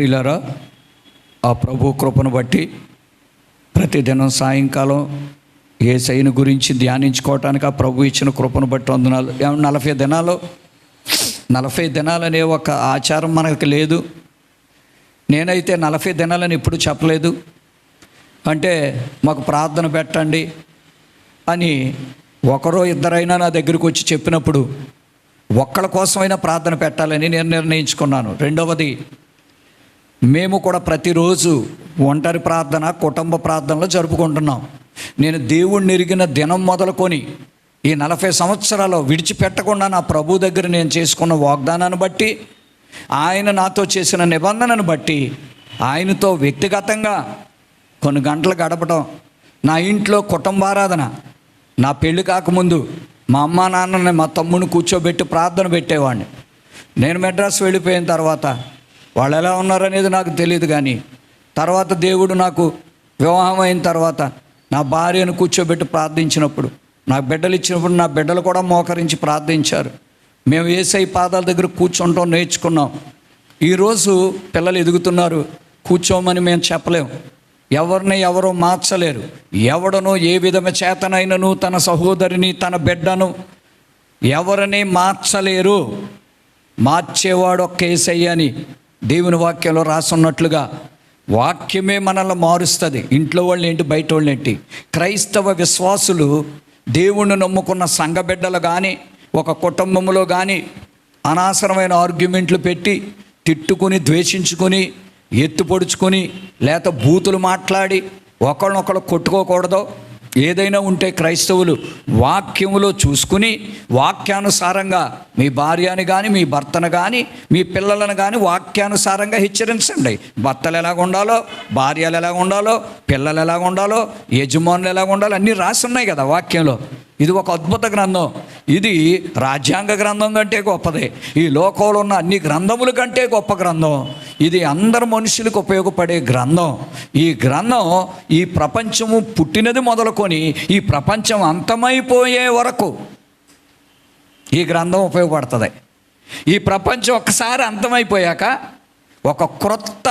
ప్రియులారా, ఆ ప్రభు కృపను బట్టి ప్రతిదినం సాయంకాలం యేసయ్యను గురించి ధ్యానించుకోవటానికి ఆ ప్రభు ఇచ్చిన కృపను బట్టి వందనాలు. 40 దినాలనే ఒక ఆచారం మనకు లేదు. నేనైతే 40 దినాలని ఎప్పుడు చెప్పలేదు. అంటే మాకు ప్రార్థన పెట్టండి అని ఒకరో ఇద్దరైనా నా దగ్గరికి వచ్చి చెప్పినప్పుడు ఒక్కళ్ళ కోసమైనా ప్రార్థన పెట్టాలని నేను నిర్ణయించుకున్నాను. రెండవది, మేము కూడా ప్రతిరోజు ఒంటరి ప్రార్థన, కుటుంబ ప్రార్థనలు జరుపుకుంటున్నాం. నేను దేవుణ్ణి ఎరిగిన దినం మొదలుకొని ఈ 40 సంవత్సరాలు విడిచిపెట్టకుండా నా ప్రభు దగ్గర నేను చేసుకున్న వాగ్దానాన్ని బట్టి, ఆయన నాతో చేసిన నిబంధనను బట్టి, ఆయనతో వ్యక్తిగతంగా కొన్ని గంటలు గడపడం, నా ఇంట్లో కుటుంబారాధన, నా పెళ్ళి కాకముందు మా అమ్మ నాన్నని, మా తమ్ముని కూర్చోబెట్టి ప్రార్థన పెట్టేవాడిని. నేను మెడ్రాస్ వెళ్ళిపోయిన తర్వాత వాళ్ళు ఎలా ఉన్నారనేది నాకు తెలియదు. కానీ తర్వాత దేవుడు నాకు వివాహం అయిన తర్వాత నా భార్యను కూర్చోబెట్టి ప్రార్థించినప్పుడు, నాకు బిడ్డలు ఇచ్చినప్పుడు నా బిడ్డలు కూడా మోకరించి ప్రార్థించారు. మేము యేసయ్య పాదాల దగ్గర కూర్చుంటాం నేర్చుకున్నాం. ఈరోజు పిల్లలు ఎదుగుతున్నారు. కూర్చోమని మేము చెప్పలేము. ఎవరిని ఎవరో మార్చలేరు. ఎవడనో ఏ విధమ చేతనైనను తన సహోదరిని, తన బిడ్డను ఎవరిని మార్చలేరు. మార్చేవాడు ఒక్క యేసయ్య అని దేవుని వాక్యంలో రాసున్నట్లుగా వాక్యమే మనల్ని మారుస్తుంది. ఇంట్లో వాళ్ళు ఏంటి, బయట వాళ్ళు ఏంటి. క్రైస్తవ విశ్వాసులు దేవుణ్ణి నమ్ముకున్న సంఘ బిడ్డలు కానీ, ఒక కుటుంబంలో కానీ అనవసరమైన ఆర్గ్యుమెంట్లు పెట్టి, తిట్టుకుని, ద్వేషించుకొని, ఎత్తు పొడుచుకొని, లేక బూతులు మాట్లాడి ఒకళ్ళనొకళ్ళు కొట్టుకోకూడదు. ఏదైనా ఉంటే క్రైస్తవులు వాక్యములో చూసుకుని వాక్యానుసారంగా మీ భార్యని కానీ, మీ భర్తను కానీ, మీ పిల్లలను కానీ వాక్యానుసారంగా హెచ్చరించండి. భర్తలు ఎలాగ ఉండాలో, భార్యలు ఎలాగ ఉండాలో, పిల్లలు ఎలాగ ఉండాలో, యజమానులు ఎలాగ ఉండాలో అన్నీ రాసి ఉన్నాయి కదా వాక్యంలో. ఇది ఒక అద్భుత గ్రంథం. ఇది రాజ్యాంగ గ్రంథం కంటే గొప్పదే. ఈ లోకంలో ఉన్న అన్ని గ్రంథముల కంటే గొప్ప గ్రంథం. ఇది అందరు మనుషులకు ఉపయోగపడే గ్రంథం. ఈ గ్రంథం ఈ ప్రపంచము పుట్టినది మొదలుకొని ఈ ప్రపంచం అంతమైపోయే వరకు ఈ గ్రంథం ఉపయోగపడుతుంది. ఈ ప్రపంచం ఒక్కసారి అంతమైపోయాక ఒక క్రొత్త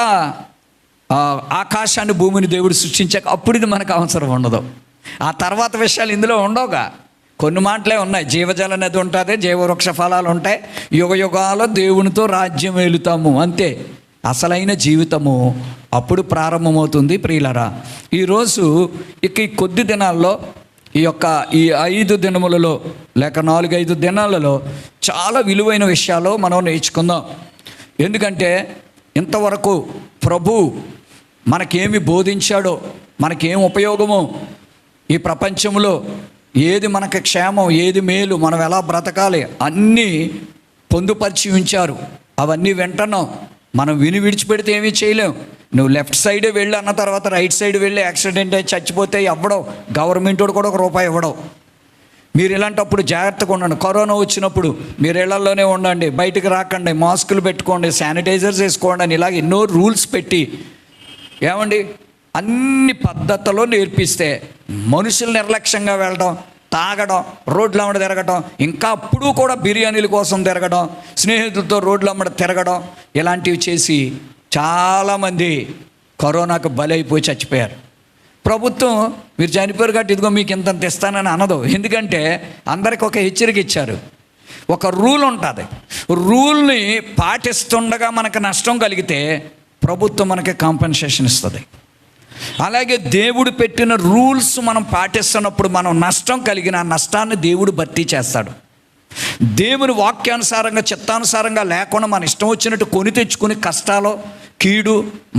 ఆకాశాన్ని, భూమిని దేవుడు సృష్టించాక అప్పుడు ఇది మనకు అవసరం ఉండదు. ఆ తర్వాత విషయాలు ఇందులో ఉండవుగా. కొన్ని మాటలే ఉన్నాయి. జీవజల నది ఉంటుంది, జీవవృక్ష ఫలాలు ఉంటాయి, యుగ యుగాలు దేవునితో రాజ్యం వెళుతాము, అంతే. అసలైన జీవితము అప్పుడు ప్రారంభమవుతుంది. ప్రియులరా, ఈరోజు ఇక ఈ కొద్ది దినాల్లో, ఈ 5 దినములలో లేక 4-5 దినాలలో చాలా విలువైన విషయాలు మనం నేర్చుకుందాం. ఎందుకంటే ఇంతవరకు ప్రభు మనకేమి బోధించాడో, మనకేం ఉపయోగమో, ఈ ప్రపంచంలో ఏది మనకు క్షేమం, ఏది మేలు, మనం ఎలా బ్రతకాలి అన్నీ పొందుపరిచి ఉంచారు. అవన్నీ వింటున్నాం. మనం విని విడిచిపెడితే ఏమీ చేయలేం. నువ్వు లెఫ్ట్ సైడ్ వెళ్ళి అన్న తర్వాత రైట్ సైడ్ వెళ్ళి యాక్సిడెంట్ అయి చచ్చిపోతే ఇవ్వడం, గవర్నమెంట్ కూడా ₹1 ఇవ్వడం. మీరు ఇలాంటప్పుడు జాగ్రత్తగా ఉండండి. కరోనా వచ్చినప్పుడు మీరు ఇళ్లలోనే ఉండండి, బయటికి రాకండి, మాస్కులు పెట్టుకోండి, శానిటైజర్స్ వేసుకోండి అని ఇలాగ ఎన్నో రూల్స్ పెట్టి, ఏమండి అన్ని పద్ధతులు నేర్పిస్తే మనుషులు నిర్లక్ష్యంగా వెళ్ళడం, తాగడం, రోడ్ల అమ్మడ తిరగడం, ఇంకా అప్పుడు కూడా బిర్యానీల కోసం తిరగడం, స్నేహితులతో రోడ్ల అమ్మడ తిరగడం, ఇలాంటివి చేసి చాలామంది కరోనాకు బలైపోయి చచ్చిపోయారు. ప్రభుత్వం మీరు చనిపోయారు కాబట్టి ఇదిగో మీకు ఇంత ఇస్తానని అనదు. ఎందుకంటే అందరికి ఒక హెచ్చరిక ఇచ్చారు. ఒక రూల్ ఉంటుంది. రూల్ని పాటిస్తుండగా మనకు నష్టం కలిగితే ప్రభుత్వం మనకి కాంపెన్సేషన్ ఇస్తుంది. అలాగే దేవుడు పెట్టిన రూల్స్ మనం పాటిస్తున్నప్పుడు మనం నష్టం కలిగిన నష్టాన్ని దేవుడు భర్తీ చేస్తాడు. దేవుని వాక్యానుసారంగా, చిత్తానుసారంగా లేకుండా మన ఇష్టం వచ్చినట్టు కొని తెచ్చుకుని కష్టాలు, కీడు,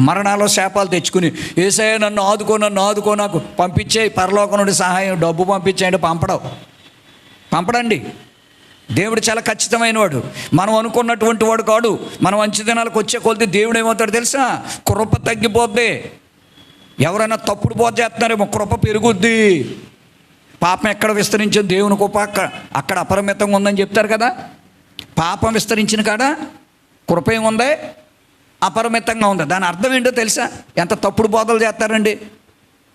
మరణాలు, శాపాలు తెచ్చుకుని యేసయ్య నన్ను ఆదుకో, నాకు పంపించే పరలోకం నుండి సహాయం, డబ్బు పంపించేయండి, పంపడండి. దేవుడు చాలా ఖచ్చితమైన వాడు. మనం అనుకున్నటువంటి వాడు కాడు. మనం మంచి దినాలకు వచ్చే కొలిది దేవుడు ఏమవుతాడు తెలుసా? కృప తగ్గిపోద్ది. ఎవరైనా తప్పుడు బోధ చేస్తున్నారేమో, కృప పెరుగుద్ది. పాపం ఎక్కడ విస్తరించింది, దేవుని కృప అక్కడ అపరిమితంగా ఉందని చెప్తారు కదా. పాపం విస్తరించిన కాడ కృప ఏముంది? అపరిమితంగా ఉంది. దాని అర్థం ఏంటో తెలుసా? ఎంత తప్పుడు బోధలు చేస్తారండి.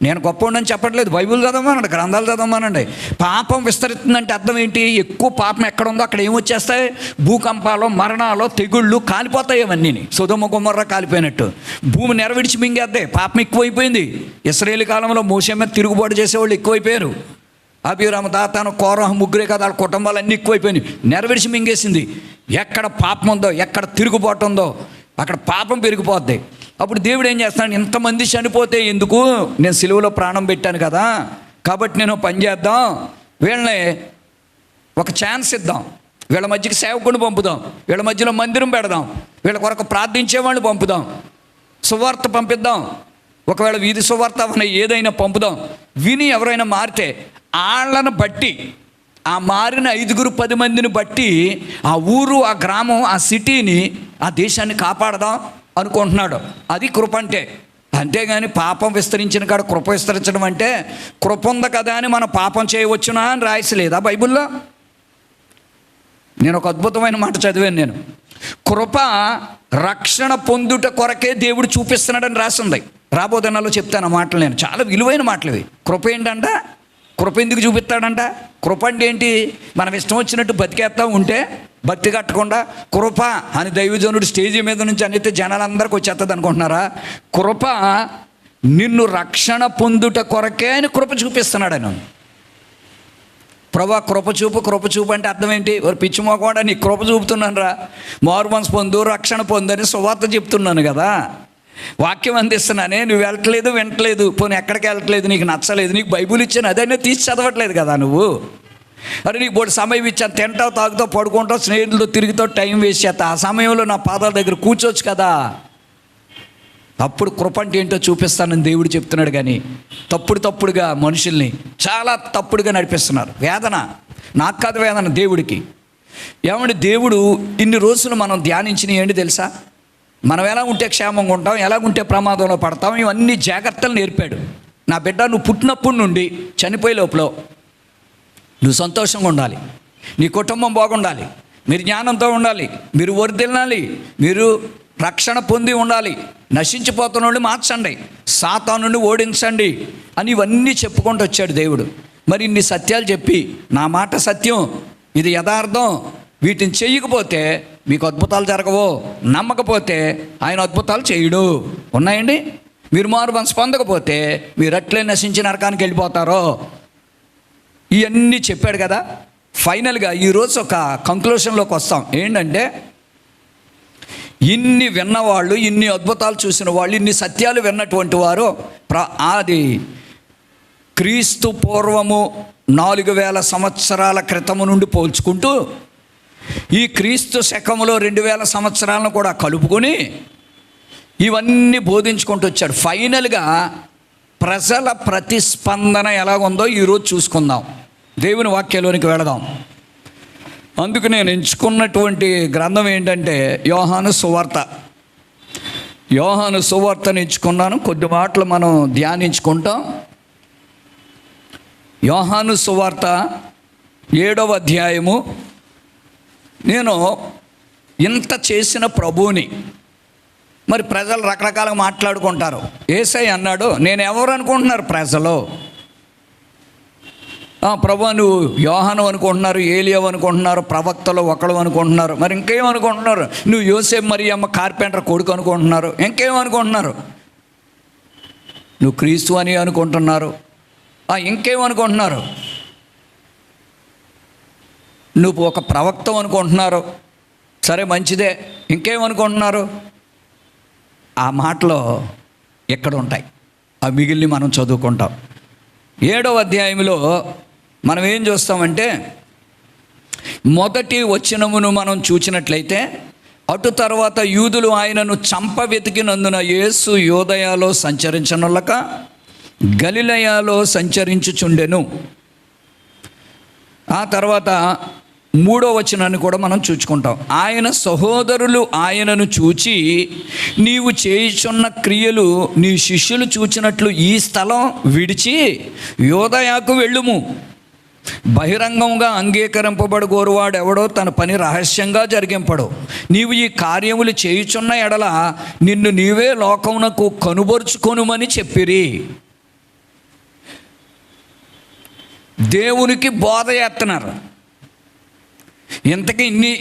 నేను గొప్పవాడిని చెప్పట్లేదు. బైబిల్ చదవమనండి, గ్రంథాలు చదవమనండి. పాపం విస్తరిస్తుందంటే అర్థం ఏంటి? ఎక్కువ పాపం ఎక్కడ ఉందో అక్కడ ఏమొచ్చేస్తాయి? భూకంపాలు, మరణాలు, తెగుళ్ళు, కాలిపోతాయి. అవన్నీ సొదొమ గొమొర్రా కాలిపోయినట్టు భూమి నెరవిడిచి మింగేద్దే. పాపం ఎక్కువైపోయింది. ఇశ్రాయేలు కాలంలో మోషే మీద తిరుగుబాటు చేసేవాళ్ళు ఎక్కువైపోయారు. అబీరాము, దాతాను, కోరహు ముగ్గురే కదా, వాళ్ళ కుటుంబాలు అన్నీ ఎక్కువైపోయినాయి. నెరవిడిచి మింగేసింది. ఎక్కడ పాపం ఉందో, ఎక్కడ తిరుగుబాటు ఉందో అక్కడ పాపం పెరిగిపోద్ది. అప్పుడు దేవుడు ఏం చేస్తాడు? ఇంతమంది చనిపోతే ఎందుకు? నేను సిలువలో ప్రాణం పెట్టాను కదా, కాబట్టి నేను పని చేద్దాం, వీళ్ళని ఒక ఛాన్స్ ఇద్దాం, వీళ్ళ మధ్యకి సేవకుని పంపుదాం, వీళ్ళ మధ్యలో మందిరం పెడదాం, వీళ్ళ కొరకు ప్రార్థించేవాళ్ళు పంపుదాం, సువార్త పంపిద్దాం, ఒకవేళ వీధి సువార్త అవన్నీ ఏదైనా పంపుదాం. విని ఎవరైనా మారితే వాళ్ళను బట్టి, ఆ మారిన 5-10 మందిని బట్టి ఆ ఊరు, ఆ గ్రామం, ఆ సిటీని, ఆ దేశాన్ని కాపాడదాం అనుకుంటున్నాడు. అది కృప అంటే. అంతేగాని పాపం విస్తరించిన కాడ కృప విస్తరించడం అంటే, కృప ఉంది కదా అని మనం పాపం చేయవచ్చునా అని రాయసలేదా బైబిల్లో? నేను ఒక అద్భుతమైన మాట చదివాను. నేను కృప రక్షణ పొందుట కొరకే దేవుడు చూపిస్తున్నాడని రాసింది. రాబోదినాల్లో చెప్తాను ఆ మాటలు. నేను చాలా విలువైన మాటలు ఇవి. కృప ఏంటంట? కృప ఎందుకు చూపిస్తాడంట? కృప అంటే ఏంటి? మనం ఇష్టం వచ్చినట్టు బతికేస్తా ఉంటే, భక్తి కట్టకుండా కృప అని దైవజనుడు స్టేజీ మీద నుంచి అనేది జనాలందరికీ వచ్చేస్తుంది అనుకుంటున్నారా? కృప నిన్ను రక్షణ పొందుట కొరకే అని కృప చూపిస్తున్నాడు. ప్రభా కృప చూపు, కృప చూపు అంటే అర్థం ఏంటి? వారు పిచ్చి మోకుండా నీ కృప చూపుతున్నాను రా, మారు మనసు పొందు, రక్షణ పొందని సువార్త చెప్తున్నాను కదా, వాక్యం అందిస్తున్నానే, నువ్వు వెళ్ళట్లేదు, వింటలేదు, పోనీ ఎక్కడికి వెళ్ళట్లేదు, నీకు నచ్చలేదు, నీకు బైబిల్ ఇచ్చాను అదైనా తీసి చదవట్లేదు కదా నువ్వు. అరే నీకు బోడు సమయం ఇచ్చాను, తింటావు, తాగుతావు, పడుకుంటావు, స్నేహితులతో తిరుగుతావు, టైం వేస్ట్ చేస్తా, ఆ సమయంలో నా పాదాల దగ్గర కూర్చోవచ్చు కదా. అప్పుడు కృప అంటే ఏంటో చూపిస్తానని దేవుడు చెప్తున్నాడు. కానీ తప్పుడుగా మనుషుల్ని చాలా తప్పుడుగా నడిపిస్తున్నారు. వేదన నాకు కాదు, వేదన దేవుడికి. ఏమంటే దేవుడు ఇన్ని రోజులు మనం ధ్యానించిన ఏంటి తెలుసా? మనం ఎలా ఉంటే క్షేమంగా ఉంటాం, ఎలాగుంటే ప్రమాదంలో పడతాం, ఇవన్నీ జాగ్రత్తలు నేర్పాడు. నా బిడ్డ, నువ్వు పుట్టినప్పటి నుండి చనిపోయే లోపల నువ్వు సంతోషంగా ఉండాలి, నీ కుటుంబం బాగుండాలి, మీరు జ్ఞానంతో ఉండాలి, మీరు వర్ధిల్లాలి, మీరు రక్షణ పొంది ఉండాలి, నశించిపోతున్న వాళ్ళు మార్చండి, సాతానుని ఓడించండి అని ఇవన్నీ చెప్పుకుంటూ వచ్చాడు దేవుడు. మరి ఇన్ని సత్యాలు చెప్పి, నా మాట సత్యం, ఇది యథార్థం, వీటిని చేయకపోతే మీకు అద్భుతాలు జరగవు, నమ్మకపోతే ఆయన అద్భుతాలు చేయడు. ఉన్నాయండి. మీరు మారు మనసు పొందకపోతే మీరు అట్లే నశించి నరకానికి వెళ్ళిపోతారో. ఇవన్నీ చెప్పాడు కదా. ఫైనల్గా ఈరోజు ఒక కంక్లూషన్లోకి వస్తాం. ఏంటంటే, ఇన్ని విన్నవాళ్ళు, ఇన్ని అద్భుతాలు చూసిన వాళ్ళు, ఇన్ని సత్యాలు విన్నటువంటి వారు అది క్రీస్తు పూర్వము 4000 సంవత్సరాల క్రితము నుండి పోల్చుకుంటూ ఈ క్రీస్తు శకములో 2000 సంవత్సరాలను కూడా కలుపుకొని ఇవన్నీ బోధించుకుంటూ వచ్చాడు. ఫైనల్గా ప్రజల ప్రతిస్పందన ఎలాగుందో ఈరోజు చూసుకుందాం. దేవుని వాక్యంలోనికి వెళదాం. అందుకు నేను ఎంచుకున్నటువంటి గ్రంథం ఏంటంటే యోహాను సువార్త. యోహాను సువార్తను ఎంచుకున్నాను. కొద్ది మాటలు మనం ధ్యానించుకుంటాం. యోహాను సువార్త 7వ అధ్యాయము. నేను ఇంత చేసిన ప్రభువుని, మరి ప్రజలు రకరకాలుగా మాట్లాడుకుంటారు. యేసయ్య అన్నాడు, నేను ఎవరు అనుకుంటున్నారు ప్రజలు? ప్రభు నువ్వు యోహాను అనుకుంటున్నారు, ఏలియా అనుకుంటున్నారు, ప్రవక్తలు ఒకళ్ళు అనుకుంటున్నారు, మరి ఇంకేమనుకుంటున్నారు? నువ్వు యోసేపు మరియమ్మ కార్పెంటర్ కొడుకు అనుకుంటున్నారు, ఇంకేమనుకుంటున్నారు? నువ్వు క్రీస్తు అని అనుకుంటున్నారు, ఇంకేమనుకుంటున్నారు? నువ్వు ఒక ప్రవక్త అనుకుంటున్నారు, సరే మంచిదే, ఇంకేమనుకుంటున్నారు? ఆ మాటలో ఎక్కడ ఉంటాయి? ఆ మిగిలిని మనం చదువుకుంటాం. 7వ అధ్యాయంలో మనం ఏం చూస్తామంటే, మొదటి వచనమును మనం చూచినట్లయితే, అటు తర్వాత యూదులు ఆయనను చంప వెతికినందున యేసు యోదయలో సంచరించనులక గలిలయలో సంచరించుచుండెను. ఆ తర్వాత 3వ వచనాన్ని కూడా మనం చూసుకుంటాం. ఆయన సహోదరులు ఆయనను చూచి, నీవు చేయుచున్న క్రియలు నీ శిష్యులు చూచినట్లు ఈ స్థలం విడిచి యోదయకు వెళ్ళుము. బహిరంగంగా అంగీకరింపబడు గోరువాడు ఎవడో తన పని రహస్యంగా జరిగింపడు. నీవు ఈ కార్యములు చేయుచున్న ఎడల నిన్ను నీవే లోకమునకు కనుబరుచుకొనుమని చెప్పిరి. దేవునికి బోధ చేస్తున్నారు.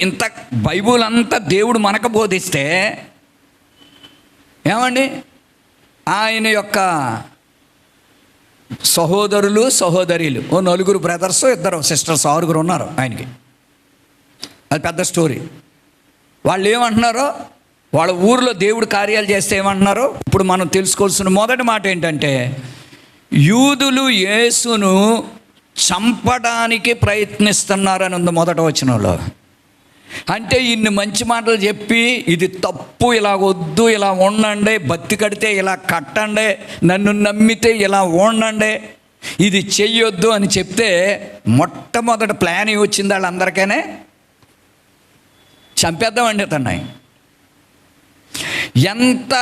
ఇంత బైబుల్ అంతా దేవుడు మనకు బోధిస్తే ఏమండి, ఆయన యొక్క సహోదరులు సహోదరీలు, నలుగురు బ్రదర్స్, ఇద్దరు సిస్టర్స్, 6 ఉన్నారు ఆయనకి. అది పెద్ద స్టోరీ. వాళ్ళు ఏమంటున్నారో, వాళ్ళ ఊరిలో దేవుడు కార్యాలు చేస్తే ఏమంటున్నారో ఇప్పుడు మనం తెలుసుకోవాల్సిన మొదటి మాట ఏంటంటే, యూదులు యేసును చంపడానికి ప్రయత్నిస్తున్నారని ఉంది మొదటి వచనంలో. అంటే ఇన్ని మంచి మాటలు చెప్పి, ఇది తప్పు, ఇలా వద్దు, ఇలా ఉండండి, భక్తి కడితే ఇలా కట్టండి, నన్ను నమ్మితే ఇలా ఉండండి, ఇది చెయ్యొద్దు అని చెప్తే మొట్టమొదటి ప్లాన్ వచ్చింది వాళ్ళందరికీనే, చంపేద్దామండి అతన్ని. ఎంత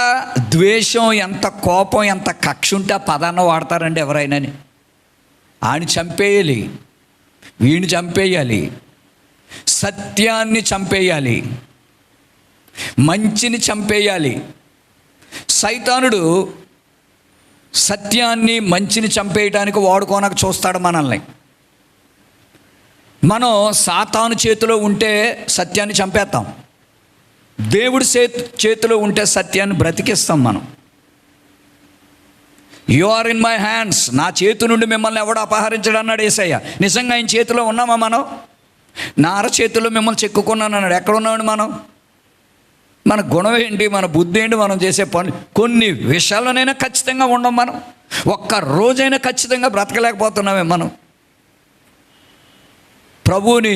ద్వేషం, ఎంత కోపం, ఎంత కక్ష ఉంటే ఆ పదాన్ని వాడతారండి ఎవరైనాని. ఆయన చంపేయాలి, వీడిని చంపేయాలి, సత్యాన్ని చంపేయాలి, మంచిని చంపేయాలి. సైతానుడు సత్యాన్ని మంచిని చంపేయడానికి వాడుకోనక చూస్తాడు మనల్ని. మనం సాతాను చేతిలో ఉంటే సత్యాన్ని చంపేస్తాం, దేవుడి చేతిలో ఉంటే సత్యాన్ని బ్రతికిస్తాం మనం. You are in my hands, నా చేతి నుండి మిమ్మల్ని ఎవడు అపహరించడు అన్నాడు యేసయ్య. నిజంగా ఆయన చేతిలో ఉన్నామా మనం? నా అరచేతిలో మిమ్మల్ని చెక్కుకున్నాను అన్నాడు. ఎక్కడ ఉన్నామండి మనం? మన గుణం ఏంటి, మన బుద్ధి ఏంటి, మనం చేసే పనులు, కొన్ని విషయాల్లోనైనా ఖచ్చితంగా ఉండం మనం. ఒక్క రోజైనా ఖచ్చితంగా బ్రతకలేకపోతున్నామే మనం. ప్రభువుని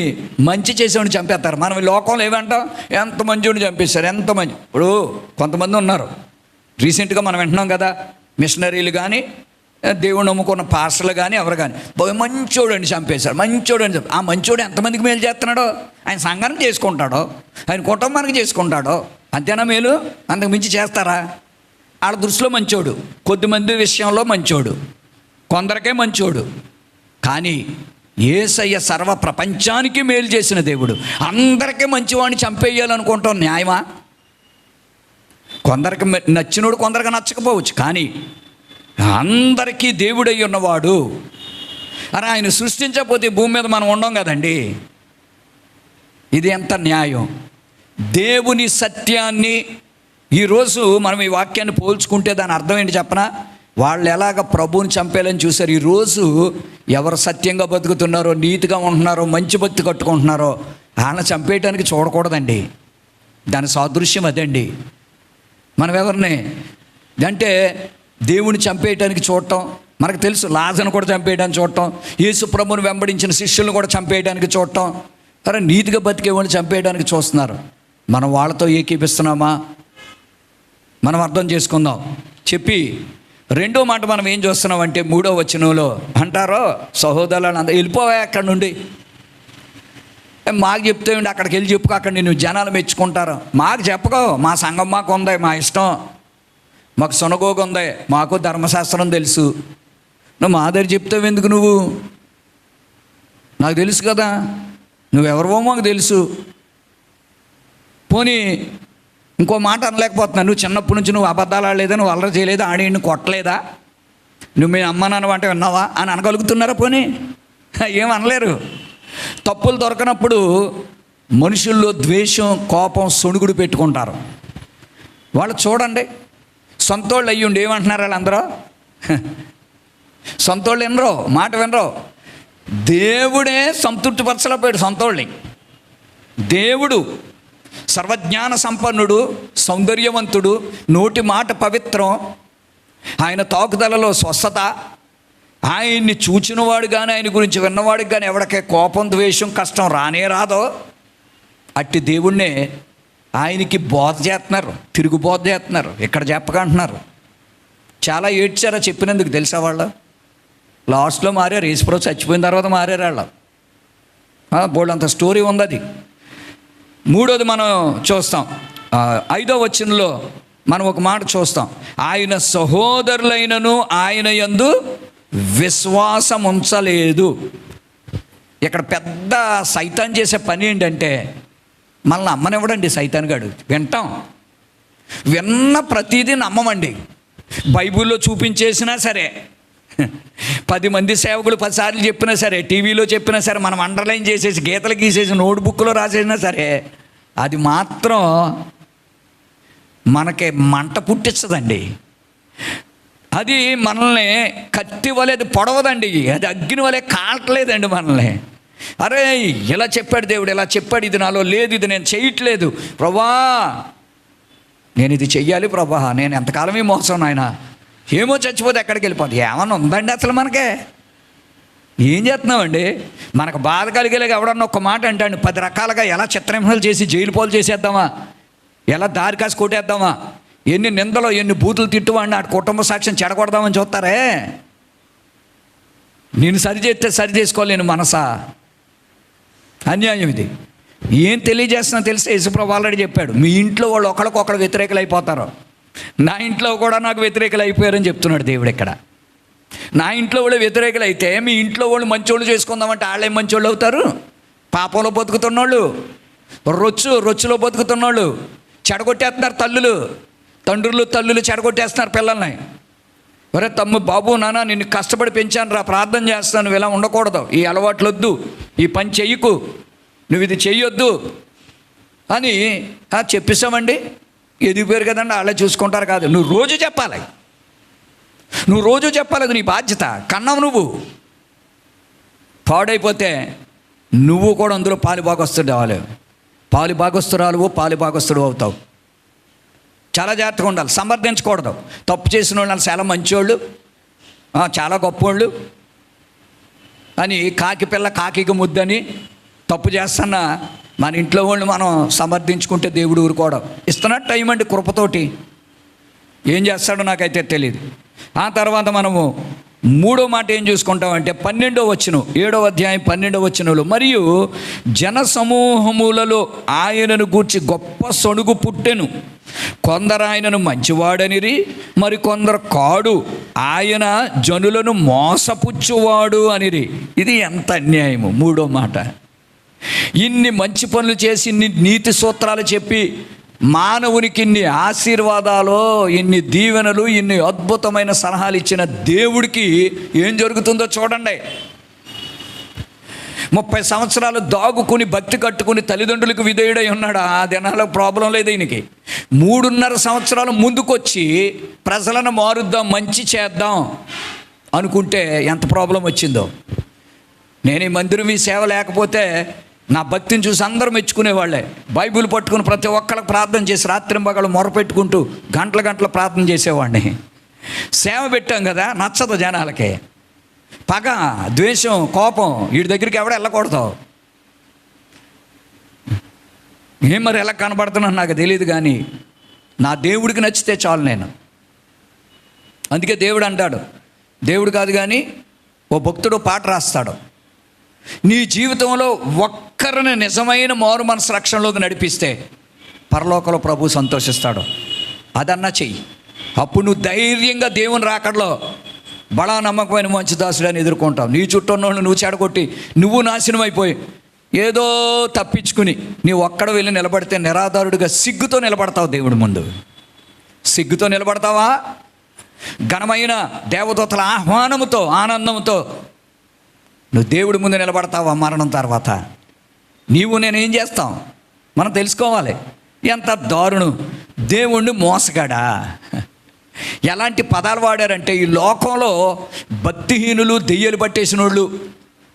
మంచి చేసేవాడిని చంపేస్తారు. మనం ఈ లోకంలో ఏమంటాం, ఎంత మంచివాడిని చంపేస్తారు, ఎంత మంచి. ఇప్పుడు కొంతమంది ఉన్నారు, రీసెంట్గా మనం వింటున్నాం కదా, మిషనరీలు కానీ దేవుడు నమ్ముకున్న పాస్టర్లు కానీ ఎవరు కానీ, మంచోడని చంపేశారు, మంచోడని ఆ మంచోడు ఎంతమందికి మేలు చేస్తున్నాడో, ఆయన సంఘానికి చేసుకుంటాడో, ఆయన కుటుంబానికి చేసుకుంటాడో, అంతేనా మేలు? అంతకు మించి చేస్తారా? వాళ్ళ దృష్టిలో మంచోడు, కొద్దిమంది విషయంలో మంచోడు, కొందరికే మంచోడు. కానీ యేసయ్య సర్వ ప్రపంచానికి మేలు చేసిన దేవుడు, అందరికీ మంచివాడిని చంపేయాలనుకుంటాం న్యాయమా? కొందరికి నచ్చినోడు కొందరికి నచ్చకపోవచ్చు, కానీ అందరికీ దేవుడై ఉన్నవాడు. అని ఆయన సృష్టించకపోతే భూమి మీద మనం ఉండం కదండి. ఇది ఎంత న్యాయం? దేవుని సత్యాన్ని ఈరోజు మనం ఈ వాక్యాన్ని పోల్చుకుంటే దాని అర్థం ఏంటి చెప్పనా? వాళ్ళు ఎలాగ ప్రభువుని చంపేయాలని చూశారు. ఈరోజు ఎవరు సత్యంగా బతుకుతున్నారో, నీతిగా ఉంటున్నారో, మంచి భక్తి కట్టుకుంటున్నారో వాళ్ళని చంపేయటానికి చూడకూడదండి. దాని సాదృశ్యం అదండి. మనం ఎవరిని అంటే దేవుని చంపేయటానికి చూడటం మనకు తెలుసు. లాజను కూడా చంపేయడానికి చూడటం, యేసు ప్రభువుని వెంబడించిన శిష్యులను కూడా చంపేయడానికి చూడటం, అరే నీతిగా బతికేవాడిని చంపేయడానికి చూస్తున్నారు. మనం వాళ్ళతో ఏకీపిస్తున్నామా? మనం అర్థం చేసుకుందాం. చెప్పి రెండో మాట మనం ఏం చూస్తున్నామంటే 3వ వచనంలో అంటారో, సహోదరులను అందరూ వెళ్ళిపోవా అక్కడి నుండి, మాకు చెప్తే అక్కడికి వెళ్ళి చెప్పుకో, అక్కడ నేను జనాలు మెచ్చుకుంటారు. మాకు చెప్పకో, మా సంఘం మాకు ఉంది, మా ఇష్టం, మాకు సునగోగ ఉంది, మాకు ధర్మశాస్త్రం తెలుసు, నువ్వు మా దగ్గర చెప్తావు ఎందుకు? నువ్వు నాకు తెలుసు కదా, నువ్వెవరివో మాకు తెలుసు. పోనీ ఇంకో మాట అనలేకపోతున్నా, నువ్వు చిన్నప్పటి నుంచి నువ్వు అబద్ధాలు ఆడలేదా, నువ్వు అల్లరి చేయలేదా, ఆడిని కొట్టలేదా, నువ్వు మీ అమ్మ నాన్న అంటే విన్నావా అని అనగలుగుతున్నారా? పోనీ ఏమనలేరు. తప్పులు దొరకనప్పుడు మనుషుల్లో ద్వేషం, కోపం, సొణుగుడు పెట్టుకుంటారు. వాళ్ళు చూడండి, సొంతోళ్ళు అయ్యుండి ఏమంటున్నారు వాళ్ళందరూ? సొంతోళ్ళు వినరో, మాట వినరో. దేవుడే సంతృప్తిపరచలేకపోయాడు సొంతోళ్ళని. దేవుడు సర్వజ్ఞాన సంపన్నుడు, సౌందర్యవంతుడు, నోటి మాట పవిత్రం, ఆయన తాకుదలలో స్వస్థత, ఆయన్ని చూచినవాడు కానీ ఆయన గురించి విన్నవాడికి కానీ ఎవడికే కోపం, ద్వేషం, కష్టం రానే రాదో అట్టి దేవుణ్ణే ఆయనకి బోధ చేస్తున్నారు, తిరుగు బోధ చేస్తున్నారు, ఇక్కడ చెప్పకంటున్నారు. చాలా ఏడ్చారా చెప్పినందుకు తెలుసా? వాళ్ళు లాస్ట్లో మారారు. యేసుప్రభు చచ్చిపోయిన తర్వాత మారారు వాళ్ళు. బోల్డంత స్టోరీ ఉంది అది. 3వది మనం చూస్తాం, 5వ వచనంలో మనం ఒక మాట చూస్తాం, ఆయన సహోదరులైనను ఆయన యందు విశ్వాసం ఉంచలేదు. ఇక్కడ పెద్ద సైతాన్ చేసే పని ఏంటంటే మనల్ని అమ్మనివ్వడండి సైతాన్ గాడు. వింటాం, విన్న ప్రతిదీ నమ్మమండి. బైబిల్లో చూపించేసినా సరే 10 మంది సేవకులు 10 సార్లు చెప్పినా సరే, టీవీలో చెప్పినా సరే, మనం అండర్లైన్ చేసేసి గీతలు గీసేసి నోట్బుక్లో రాసేసినా సరే, అది మాత్రం మనకి మంట పుట్టించదండి. అది మనల్ని కత్తి వలె అది పొడవదండి, అది అగ్ని వలె కాల్చలేదండి మనల్ని. అరే ఇలా చెప్పాడు దేవుడు, ఇలా చెప్పాడు, ఇది నాలో లేదు, ఇది నేను చేయట్లేదు ప్రభా, నేను ఇది చెయ్యాలి ప్రభా, నేను ఎంతకాలమే మోసం నాయన, ఏమో చచ్చిపోతే ఎక్కడికి వెళ్ళిపోతుంది, ఏమన్నా ఉందండి అసలు మనకే? ఏం చేస్తున్నామండి? మనకు బాధ కలిగేలాగా ఎవడన్నా ఒక మాట అంటాడు, 10 రకాలుగా ఎలా చిత్రహింసలు చేసి జైలు పాలు చేసేద్దామా, ఎలా దారి కాసి కొట్టేద్దామా, ఎన్ని నిందలో ఎన్ని బూతులు తిట్టువాడిని ఆ కుటుంబ సాక్ష్యం చెడగొడదామని చూస్తారే. నేను సరి చేస్తే సరి చేసుకోలేను మనసా, అన్యాయం ఇది. ఏం తెలియజేస్తున్నా తెలిసి యేసుప్రభువు ఆల్రెడీ చెప్పాడు, మీ ఇంట్లో వాళ్ళు ఒకరికొకరు వ్యతిరేకులు అయిపోతారు, నా ఇంట్లో కూడా నాకు వ్యతిరేకులు అయిపోయారని చెప్తున్నాడు దేవుడు ఇక్కడ. నా ఇంట్లో వాళ్ళు వ్యతిరేకులు అయితే మీ ఇంట్లో వాళ్ళు మంచోళ్ళు చేసుకుందామంటే వాళ్ళే మంచోళ్ళు అవుతారు. పాపంలో బతుకుతున్నోళ్ళు, రొచ్చులో బతుకుతున్నోళ్ళు చెడగొట్టేస్తున్నారు. తండ్రులు తల్లులు చెడగొట్టేస్తున్నారు పిల్లల్ని. ఒరే బాబు నాన్న నిన్ను కష్టపడి పెంచాను రా, ప్రార్థన చేస్తాను, నువ్వు ఇలా ఉండకూడదు, ఈ అలవాట్లు వద్దు, ఈ పని చెయ్యకు, నువ్వు ఇది చెయ్యొద్దు అని చెప్పిస్తామండి. ఎదిగిపోయారు కదండి, వాళ్ళే చూసుకుంటారు. కాదు, నువ్వు రోజు చెప్పాలి, అది నీ బాధ్యత. కన్నావు నువ్వు, పాడైపోతే నువ్వు కూడా అందులో పాలు భాగస్తురాలు అవుతావు. చాలా జాగ్రత్తగా ఉండాలి, సమర్థించకూడదు. తప్పు చేసిన వాళ్ళు చాలా మంచివాళ్ళు, చాలా గొప్పవాళ్ళు అని కాకి పిల్ల కాకికి ముద్దని తప్పు చేస్తున్న మన ఇంట్లో వాళ్ళు మనం సమర్థించుకుంటే దేవుడు ఊరుకోవడం ఇస్తున్నట్టు టైం అండి. కృపతోటి ఏం చేస్తాడో నాకైతే తెలియదు. ఆ తర్వాత మనము 3వ మాట ఏం చూసుకుంటామంటే 12వ వచనం, 7వ అధ్యాయం 12వ వచనంలో, మరియు జనసమూహములలో ఆయనను గూర్చి గొప్ప సొడుగు పుట్టెను, కొందరు ఆయనను మంచివాడనిరి, మరి కొందరు కాడు, ఆయన జనులను మోసపుచ్చువాడు అనిరి. ఇది ఎంత అన్యాయము. 3వ మాట, ఇన్ని మంచి పనులు చేసి ఇన్ని నీతి సూత్రాలు చెప్పి మానవునికి ఇన్ని ఆశీర్వాదాలు, ఇన్ని దీవెనలు, ఇన్ని అద్భుతమైన సలహాలు ఇచ్చిన దేవుడికి ఏం జరుగుతుందో చూడండి. 30 సంవత్సరాలు దాగుకుని భక్తి కట్టుకుని తల్లిదండ్రులకు విధేయుడై ఉన్నాడు. ఆ దినాల్లో ప్రాబ్లం లేదు ఈయనకి. 3.5 సంవత్సరాలు ముందుకొచ్చి ప్రజలను మారుద్దాం, మంచి చేద్దాం అనుకుంటే ఎంత ప్రాబ్లం వచ్చిందో. నేను ఈ మందిరం ఈ సేవ లేకపోతే నా భక్తిని చూసి అందరూ మెచ్చుకునేవాళ్ళే. బైబిల్ పట్టుకుని ప్రతి ఒక్కరికి ప్రార్థన చేసి రాత్రింబగళ్ళు మొరపెట్టుకుంటూ గంటల ప్రార్థన చేసేవాడిని. సేవ పెట్టాం కదా, నచ్చదు జనాలకి. పగ, ద్వేషం, కోపం, వీడి దగ్గరికి ఎవడ వెళ్ళకూడదు. ఏం మరి ఎలా కనబడుతున్నాను నాకు తెలియదు, కానీ నా దేవుడికి నచ్చితే చాలు నేను. అందుకే దేవుడు అంటాడు, దేవుడు కాదు కానీ ఓ భక్తుడు పాట రాస్తాడు, నీ జీవితంలో ఒక్కరిని నిజమైన మారు మనసు రక్షణలోకి నడిపిస్తే పరలోకంలో ప్రభు సంతోషిస్తాడు. అదన్నా చెయ్యి. అప్పుడు నువ్వు ధైర్యంగా దేవుని రాకడలో బడా నమ్మకమైన మంచి దాసుడని ఎదుర్కొంటావు. నీ చుట్టూ ఉన్నోళ్ళు నువ్వు చెడగొట్టి నువ్వు నాశనం అయిపోయి ఏదో తప్పించుకుని నీవు ఒక్కడ వెళ్ళి నిలబడితే నిరాధారుడిగా సిగ్గుతో నిలబడతావు. దేవుడి ముందు సిగ్గుతో నిలబడతావా? ఘనమైన దేవదూతల ఆహ్వానముతో, ఆనందంతో నువ్వు దేవుడి ముందు నిలబడతావా? మరణం తర్వాత నీవు నేనేం చేస్తాం మనం తెలుసుకోవాలి. ఎంత దారుణం! దేవుణ్ణి మోసగాడా! ఎలాంటి పదాలు వాడారంటే, ఈ లోకంలో భక్తిహీనులు, దెయ్యాలు పట్టేసిన వాళ్ళు,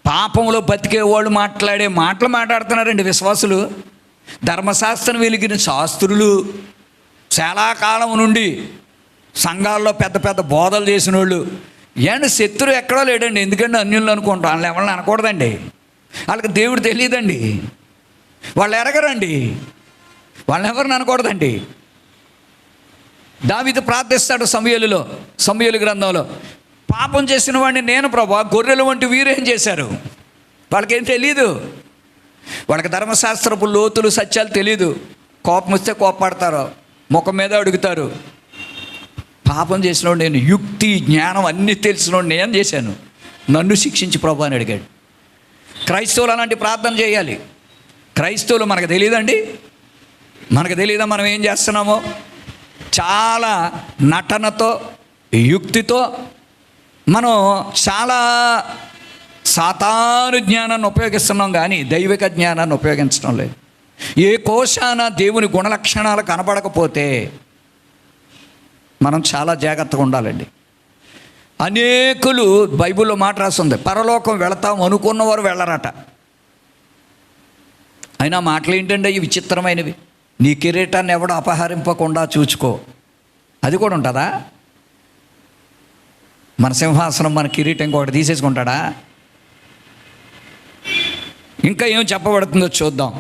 పాపంలో బతికే వాళ్ళు మాట్లాడే మాటలు మాట్లాడుతున్నారండి విశ్వాసులు. ధర్మశాస్త్రం వెలిగిన శాస్త్రులు, చాలా కాలం నుండి సంఘాల్లో పెద్ద పెద్ద బోధలు చేసిన వాళ్ళు. ఏంటి శత్రువు ఎక్కడో లేడండి, ఎందుకంటే అన్యులు అనుకుంటాం. వాళ్ళని ఎవరిని అనకూడదండి, వాళ్ళకి దేవుడు తెలియదండి, వాళ్ళు ఎరగరండి, వాళ్ళని ఎవరిని అనకూడదండి. దావీదు ప్రార్థిస్తాడు సమూయేలు గ్రంథంలో, పాపం చేసిన వాడిని నేను ప్రభా, గొర్రెలు వంటి వీరేం చేశారు? వాళ్ళకేం తెలీదు, వాళ్ళకి ధర్మశాస్త్రపు లోతులు సత్యాలు తెలీదు. కోపం వస్తే కోపపడతారు, ముఖం మీద అడుగుతారు. పాపం చేసినోడు నేను, యుక్తి జ్ఞానం అన్నీ తెలిసినోడు నేను చేశాను, నన్ను శిక్షించి ప్రభు అని అడిగాడు. క్రైస్తవులు అలాంటి ప్రార్థన చేయాలి. క్రైస్తవులు మనకు తెలియదండి, మనకు తెలియదా మనం ఏం చేస్తున్నామో? చాలా నటనతో, యుక్తితో మనం చాలా సాతాను జ్ఞానాన్ని ఉపయోగిస్తున్నాం కానీ దైవిక జ్ఞానాన్ని ఉపయోగించడం లేదు. ఏ కోశాన దేవుని గుణలక్షణాలు కనబడకపోతే మనం చాలా జాగ్రత్తగా ఉండాలండి. అనేకులు బైబిల్లో మాట రాస్తుంది, పరలోకం వెళతాం అనుకున్నవారు వెళ్ళరట. అయినా మాటలు ఏంటండి అవి విచిత్రమైనవి. నీ కిరీటాన్ని ఎవడు అపహరింపకుండా చూచుకో, అది కూడా ఉంటుందా? మన సింహాసనం మన కిరీటం ఇంకొకటి తీసేసుకుంటాడా? ఇంకా ఏం చెప్పబడుతుందో చూద్దాం.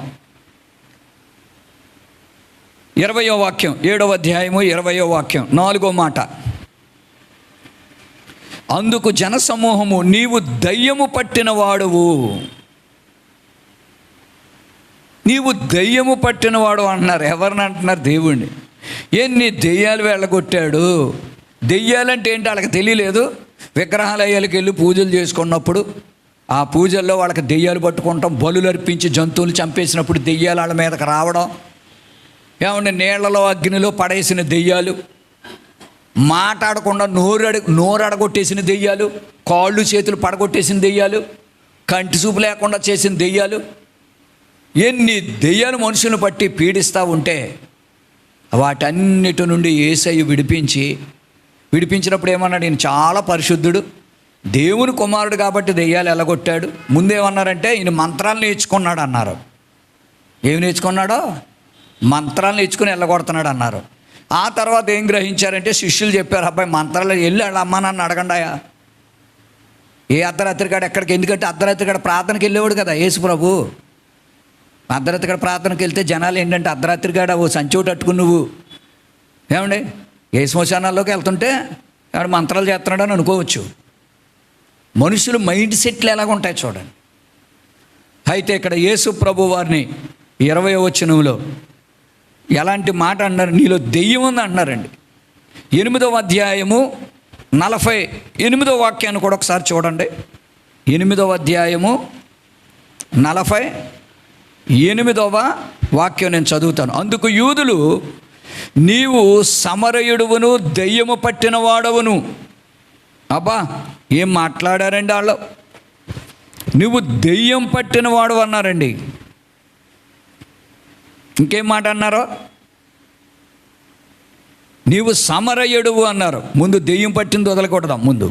20వ వాక్యం, 7వ అధ్యాయము 20వ వాక్యం, 4వ మాట. అందుకు జనసమూహము, నీవు దయ్యము పట్టిన వాడువు, నీవు దయ్యము పట్టినవాడు అంటున్నారు. ఎవరిని అంటున్నారు? దేవుణ్ణి. ఎన్ని దెయ్యాలు వెళ్ళగొట్టాడు. దెయ్యాలంటే ఏంటి వాళ్ళకి తెలియలేదు. విగ్రహాలయాలకు వెళ్ళి పూజలు చేసుకున్నప్పుడు ఆ పూజల్లో వాళ్ళకి దెయ్యాలు పట్టుకుంటాం, బలులు అర్పించి జంతువులు చంపేసినప్పుడు దెయ్యాలు వాళ్ళ మీదకి రావడం, ఏమంటే నీళ్లలో అగ్నిలో పడేసిన దెయ్యాలు, మాట్లాడకుండా నోరు అడగొట్టేసిన దెయ్యాలు, కాళ్ళు చేతులు పడగొట్టేసిన దెయ్యాలు, కంటి చూపు లేకుండా చేసిన దెయ్యాలు, ఎన్ని దెయ్యాలు మనుషులను పట్టి పీడిస్తూ ఉంటే వాటన్నిటి నుండి యేసయ్య విడిపించినప్పుడు ఏమన్నాడు? ఈయన చాలా పరిశుద్ధుడు, దేవుని కుమారుడు కాబట్టి దెయ్యాలు ఎలగొట్టాడు. ముందేమన్నారంటే ఈయన మంత్రాలు నేర్చుకున్నాడు అన్నారు. ఏమి నేర్చుకున్నాడో? మంత్రాలు నేర్చుకుని ఎల్లగొడుతున్నాడు అన్నారు. ఆ తర్వాత ఏం గ్రహించారంటే శిష్యులు చెప్పారు, అబ్బాయి మంత్రాలు వెళ్ళి వాళ్ళ అమ్మ నన్ను అడగండాయా. ఏ అర్ధరాత్రికాడు ఎక్కడికి, ఎందుకంటే అర్ధరాత్రికాడ ప్రార్థనకి వెళ్ళేవాడు కదా యేసు ప్రభు. అర్ధరాత్రికాడ ప్రార్థనకి వెళ్తే జనాలు ఏంటంటే అర్ధరాత్రికాడ ఓ సంచోటు అట్టుకుని నువ్వు ఏమండి ఏ శ్మశానాల్లోకి వెళ్తుంటే ఆడు మంత్రాలు చేస్తున్నాడు అని అనుకోవచ్చు. మనుషులు మైండ్ సెట్లు ఎలాగుంటాయి చూడండి. అయితే ఇక్కడ యేసు ప్రభు వారిని 20వ వచనంలో ఎలాంటి మాట అన్నారు? నీలో దెయ్యం ఉంది అంటున్నారండి. 8వ అధ్యాయము 48వ వాక్యాన్ని కూడా ఒకసారి చూడండి. 8వ అధ్యాయము 48వ వాక్యం నేను చదువుతాను. అందుకు యూదులు, నీవు సమరయుడువును దెయ్యము పట్టిన వాడవును. అబ్బా, ఏం మాట్లాడారండి వాళ్ళు. నువ్వు దెయ్యం పట్టిన వాడు అన్నారండి. ఇంకేం మాట అన్నారో? నీవు సమరయుడువు అన్నారు. ముందు దెయ్యం పట్టింది వదలకూడదాం. ముందు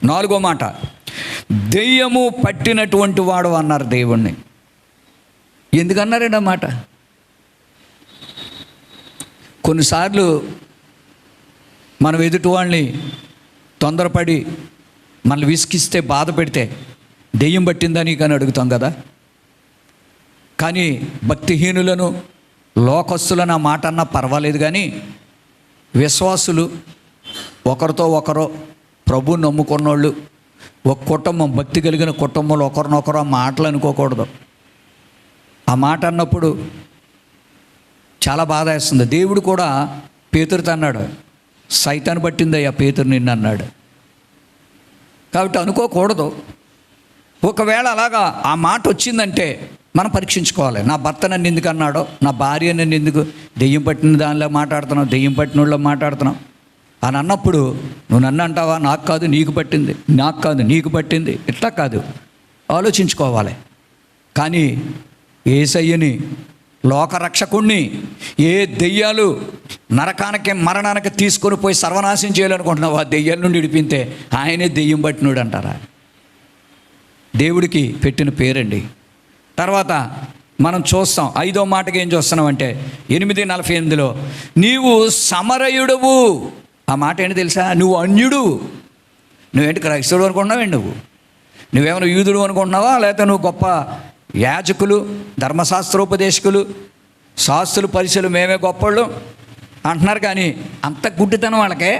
4వ మాట, దెయ్యము పట్టినటువంటి వాడు అన్నారు దేవుణ్ణి. ఎందుకన్నారండి ఆ మాట? కొన్నిసార్లు మనం ఎదుటి వాళ్ళని తొందరపడి మనల్ని విసిగిస్తే, బాధ పెడితే దెయ్యం పట్టిందని కానీ అడుగుతాం కదా. కానీ భక్తిహీనులను, లోకస్తులను ఆ మాట అన్నా పర్వాలేదు, కానీ విశ్వాసులు, ఒకరితో ఒకరు ప్రభువుని నమ్ముకున్నోళ్ళు, ఒక కుటుంబం, భక్తి కలిగిన కుటుంబంలో ఒకరినొకరు ఆ మాటలు అనుకోకూడదు. ఆ మాట అన్నప్పుడు చాలా బాధ వేస్తుంది. దేవుడు కూడా పేతురుతో అన్నాడు, సైతాన్ని పట్టిందయ్యా పేతురు నిన్ను అన్నాడు. కాబట్టి అనుకోకూడదు. ఒకవేళ అలాగా ఆ మాట వచ్చిందంటే మనం పరీక్షించుకోవాలి. నా భర్త నన్ను ఎందుకు అన్నాడో, నా భార్య నన్ను ఎందుకు దెయ్యం పట్టిన దానిలో మాట్లాడుతున్నావు, దెయ్యం పట్టిన వాళ్ళలో మాట్లాడుతున్నావు అని అన్నప్పుడు నువ్వు నన్ను అంటావా? నాకు కాదు నీకు పట్టింది, నాకు కాదు నీకు పట్టింది, ఇట్లా కాదు, ఆలోచించుకోవాలి. కానీ యేసయ్యని, లోకరక్షకుణ్ణి, ఏ దెయ్యాలు నరకానికి మరణానికి తీసుకొని పోయి సర్వనాశం చేయాలనుకుంటున్నావు, ఆ దెయ్యాల నుండి విడిపితే ఆయనే దెయ్యం పట్టినోడు అంటారా? దేవుడికి పెట్టిన పేరండి. తర్వాత మనం చూస్తాం 5వ మాటకి ఏం చూస్తున్నామంటే 8:48లో, నీవు సమరయుడువు. ఆ మాట ఏంటి తెలుసా? నువ్వు అన్యుడు. నువ్వేంటి క్రైస్తవుడు అనుకుంటున్నావేంటి? నువ్వేమైనా యూదుడు అనుకుంటున్నావా? లేకపోతే నువ్వు గొప్ప యాజకులు, ధర్మశాస్త్రోపదేశకులు, శాస్త్రులు, పరిచయులు, మేమే గొప్పళ్ళు అంటున్నారు. కానీ అంత గుడ్డితనం వాళ్ళకే.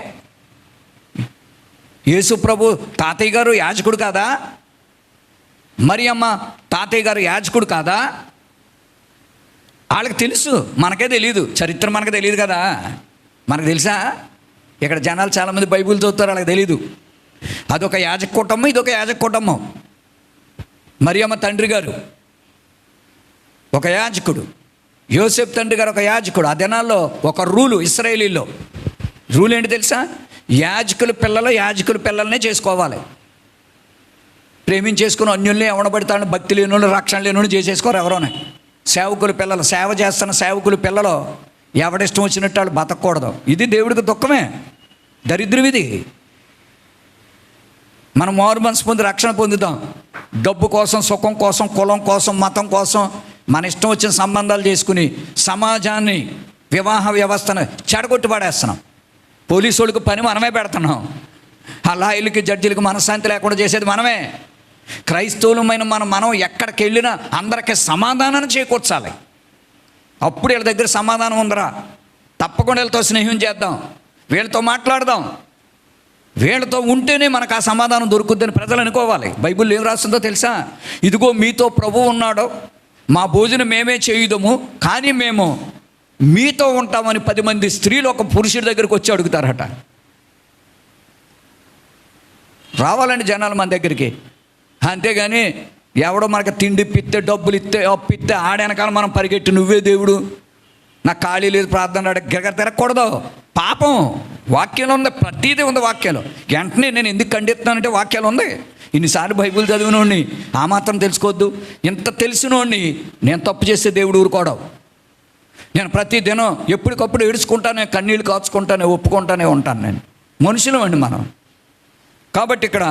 యేసు ప్రభు తాతయ్య గారు యాజకుడు కాదా? మరియమ్మ తాతయ్య గారు యాజకుడు కాదా? వాళ్ళకి తెలుసు, మనకే తెలియదు. చరిత్ర మనకు తెలియదు కదా. మనకు తెలుసా? ఇక్కడ జనాలు చాలామంది బైబిల్ చదువుతారు, వాళ్ళకి తెలీదు. అదొక యాజక కుటుంబం, ఇదొక యాజక కుటుంబం. మరియమ్మ తండ్రి గారు ఒక యాజకుడు, యోసేపు తండ్రి గారు ఒక యాజకుడు. ఆ దినాల్లో ఒక రూలు, ఇశ్రాయేలీలో రూల్ ఏంటి తెలుసా? యాజకుల పిల్లల్నే చేసుకోవాలి. ప్రేమించేసుకుని అన్యుల్ని ఎవడబడతాడని భక్తి లేని రక్షణ లేని చేసేసుకోరు ఎవరోనే. సేవకుల పిల్లలు, సేవ చేస్తున్న సేవకుల పిల్లలు ఎవడిష్టం వచ్చినట్టు వాళ్ళు బతకూడదు. ఇది దేవుడికి దుఃఖమే, దరిద్రం ఇది. మనం మారు మనసు పొంది రక్షణ పొందుతాం. డబ్బు కోసం, సుఖం కోసం, కులం కోసం, మతం కోసం మన ఇష్టం వచ్చిన సంబంధాలు చేసుకుని సమాజాన్ని, వివాహ వ్యవస్థను చెడగొట్టి పడేస్తున్నాం. పోలీసు వాళ్ళకి పని మనమే పెడుతున్నాం. ఆ లాయర్లకి, జడ్జిలకి మనశ్శాంతి లేకుండా చేసేది మనమే. క్రైస్తవులమైన మనం ఎక్కడికి వెళ్ళినా అందరికీ సమాధానాన్ని చేకూర్చాలి. అప్పుడు వీళ్ళ దగ్గర సమాధానం ఉందరా, తప్పకుండా వీళ్ళతో స్నేహం చేద్దాం, వీళ్ళతో మాట్లాడదాం, వీళ్ళతో ఉంటేనే మనకు ఆ సమాధానం దొరుకుద్దని ప్రజలు అనుకోవాలి. బైబిల్ ఏం రాస్తుందో తెలుసా? ఇదిగో మీతో ప్రభువు ఉన్నాడు, మా భోజనం మేమే చేయుదము, కానీ మేము మీతో ఉంటామని 10 మంది స్త్రీలు ఒక పురుషుడి దగ్గరికి వచ్చి అడుగుతారట. రావాలండి జనాలు మన దగ్గరికి. అంతేగాని ఎవడో మనకు తిండి ఇప్పిస్తే, డబ్బులు ఇస్తే, అప్పు ఇస్తే ఆడెనకాల మనం పరిగెట్టి నువ్వే దేవుడు, నాకు ఖాళీ లేదు ప్రార్థన తిరగకూడదు. పాపం. వాక్యంలో ఉంది, ప్రతీది ఉంది వాక్యాలు. వెంటనే నేను ఎందుకు ఖండిస్తున్నానంటే వాక్యాలు ఉంది. ఇన్నిసార్లు బైబిల్ చదివినోడిని ఆ మాత్రం తెలుసుకోవద్దు. ఇంత తెలిసినోడిని నేను తప్పు చేస్తే దేవుడు ఊరుకోవడం. నేను ప్రతి దినం ఎప్పటికప్పుడు ఏడుచుకుంటానే, కన్నీళ్ళు కాచుకుంటానే, ఒప్పుకుంటానే ఉంటాను. నేను మనుషులం అండి మనం. కాబట్టి ఇక్కడ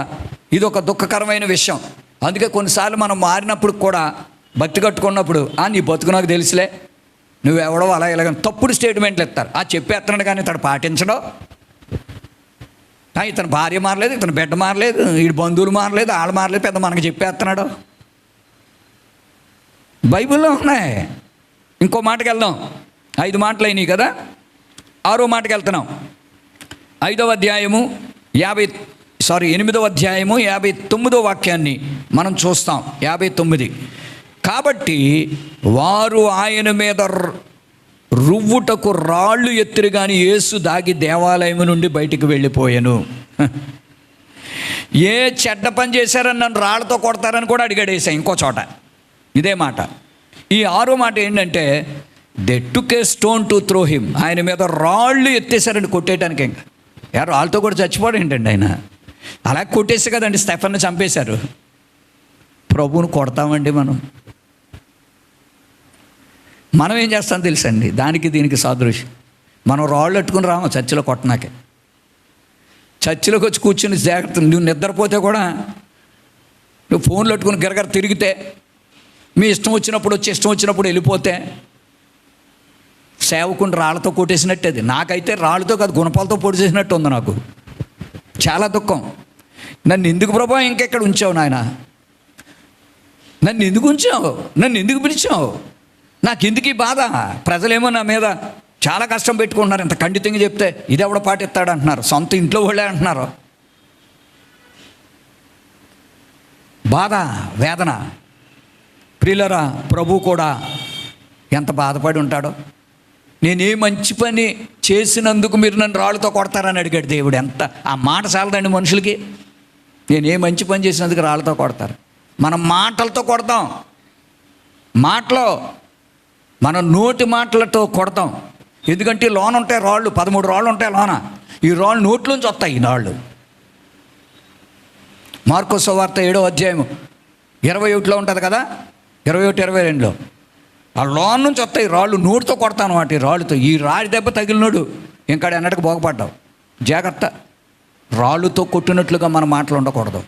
ఇది ఒక దుఃఖకరమైన విషయం. అందుకే కొన్నిసార్లు మనం మారినప్పుడు కూడా భక్తి కట్టుకున్నప్పుడు నీ బతుకు నాకు తెలుసులే, నువ్వెవడో అలా ఇలాగ తప్పుడు స్టేట్మెంట్లు ఇస్తారు. చెప్పేస్తున్నాడు కానీ ఇతను పాటించడం. ఇతను భార్య మారలేదు, ఇతను బిడ్డ మారలేదు, వీడి బంధువులు మారలేదు, వాళ్ళు మారలేదు, పెద్ద మనకు చెప్పేస్తున్నాడు. బైబిల్లో ఉన్నాయి. ఇంకో మాటకి వెళ్దాం. 5 మాటలు అయినాయి కదా, 6వ మాటకి వెళ్తున్నాం. 8వ అధ్యాయము 59వ వాక్యాన్ని మనం చూస్తాం. 59. కాబట్టి వారు ఆయన మీద రువ్వుటకు రాళ్ళు ఎత్తిరి కానీ యేసు దాగి దేవాలయం నుండి బయటికి వెళ్ళిపోయాను. ఏ చెడ్డ పని చేశారని నన్ను రాళ్ళతో కొడతారని కూడా అడిగాడు యేసయ్య ఇంకో చోట. ఇదే మాట. ఈ 6వ మాట ఏంటంటే they took A stone to throw him. ఆయన మీద రాళ్ళు ఎత్తేసారండి కొట్టేయటానికి. ఇంకా రాళ్ళతో కూడా చచ్చిపోవడం ఏంటండి ఆయన? అలా కొట్టేసి కదండి స్టెఫెన్ని చంపేశారు. ప్రభువును కొడతామండి మనం ఏం చేస్తాం తెలుసండి? దానికి దీనికి సాదృశ్యం. మనం రాళ్ళు పెట్టుకుని రాము చర్చిలో కొట్టనాకే. చర్చిలోకి వచ్చి కూర్చుని జాగ్రత్త. నువ్వు నిద్రపోతే కూడా, నువ్వు ఫోన్లు పెట్టుకుని గిరగర తిరిగితే, మీ ఇష్టం వచ్చినప్పుడు వచ్చి ఇష్టం వచ్చినప్పుడు వెళ్ళిపోతే సేవకుని రాళ్ళతో కొట్టేసినట్టు. అది నాకైతే రాళ్ళతో కాదు, గుణపాలతో పొడి చేసినట్టు ఉంది. నాకు చాలా దుఃఖం. నన్ను ఎందుకు ప్రభా ఇంకెక్కడ ఉంచావు నాయన? నన్ను ఎందుకు ఉంచావు? నన్ను ఎందుకు పిలిచావు? నాకు ఎందుకు ఈ బాధ? ప్రజలేమో నా మీద చాలా కష్టం పెట్టుకుంటున్నారు. ఇంత ఖండితంగా చెప్తే ఇది ఎవడ పాటిస్తాడు అంటున్నారు. సొంత ఇంట్లో వాళ్ళే అంటున్నారు. బాధ, వేదన. ప్రియులరా, ప్రభు కూడా ఎంత బాధపడి ఉంటాడో. నేనే మంచి పని చేసినందుకు మీరు నన్ను రాళ్ళతో కొడతారని అడిగాడు దేవుడు. ఎంత ఆ మాట చాలదండి మనుషులకి. నేనే మంచి పని చేసినందుకు రాళ్ళతో కొడతారు. మనం మాటలతో కొడతాం. మాటలో మన నోటి మాటలతో కొడతాం. ఎందుకంటే లోన ఉంటాయి రాళ్ళు, 13 రాళ్ళు ఉంటాయి లోన. ఈ రాళ్ళు నోట్లోంచి వస్తాయి. ఈ రాళ్ళు మార్కు సువార్త 7వ అధ్యాయం 21లో ఉంటుంది కదా, 21, 22లో ఆ లోన్ నుంచి వస్తాయి రాళ్ళు. నోటితో కొడతాను అన్నమాట. ఈ రాళ్ళుతో. ఈ రాయి దెబ్బ తగిలినోడు ఇంకా ఎన్నటికి బాగుపడ్డావు. జాగ్రత్త. రాళ్ళుతో కొట్టినట్లుగా మన మాటలు ఉండకూడదు.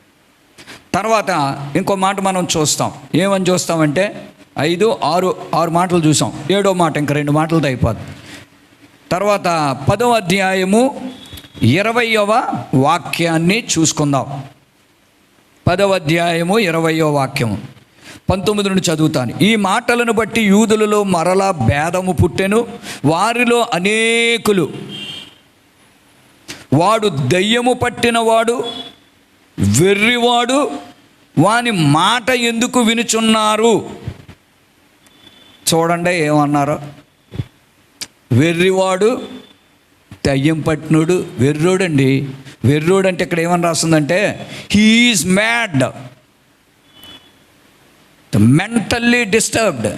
తర్వాత ఇంకో మాట మనం చూస్తాం. ఏమని చూస్తామంటే 5, 6 మాటలు చూసాం. 7వ మాట ఇంకా 2 మాటలతో అయిపోద్ది. తర్వాత 10వ అధ్యాయము 20వ వాక్యాన్ని చూసుకుందాం. 10వ అధ్యాయము 20వ వాక్యము 19 నుండి చదువుతాను. ఈ మాటలను బట్టి యూదులలో మరలా భేదము పుట్టెను. వారిలో అనేకులు వాడు దయ్యము పట్టినవాడు, వెర్రివాడు, వాని మాట ఎందుకు వినుచున్నారు? చూడండి ఏమన్నారో. వెర్రివాడు, దయ్యం పట్టినోడు, వెర్రోడండి. వెర్రోడు అంటే ఇక్కడ ఏమని రాస్తుందంటే he is mad, mentally disturbed,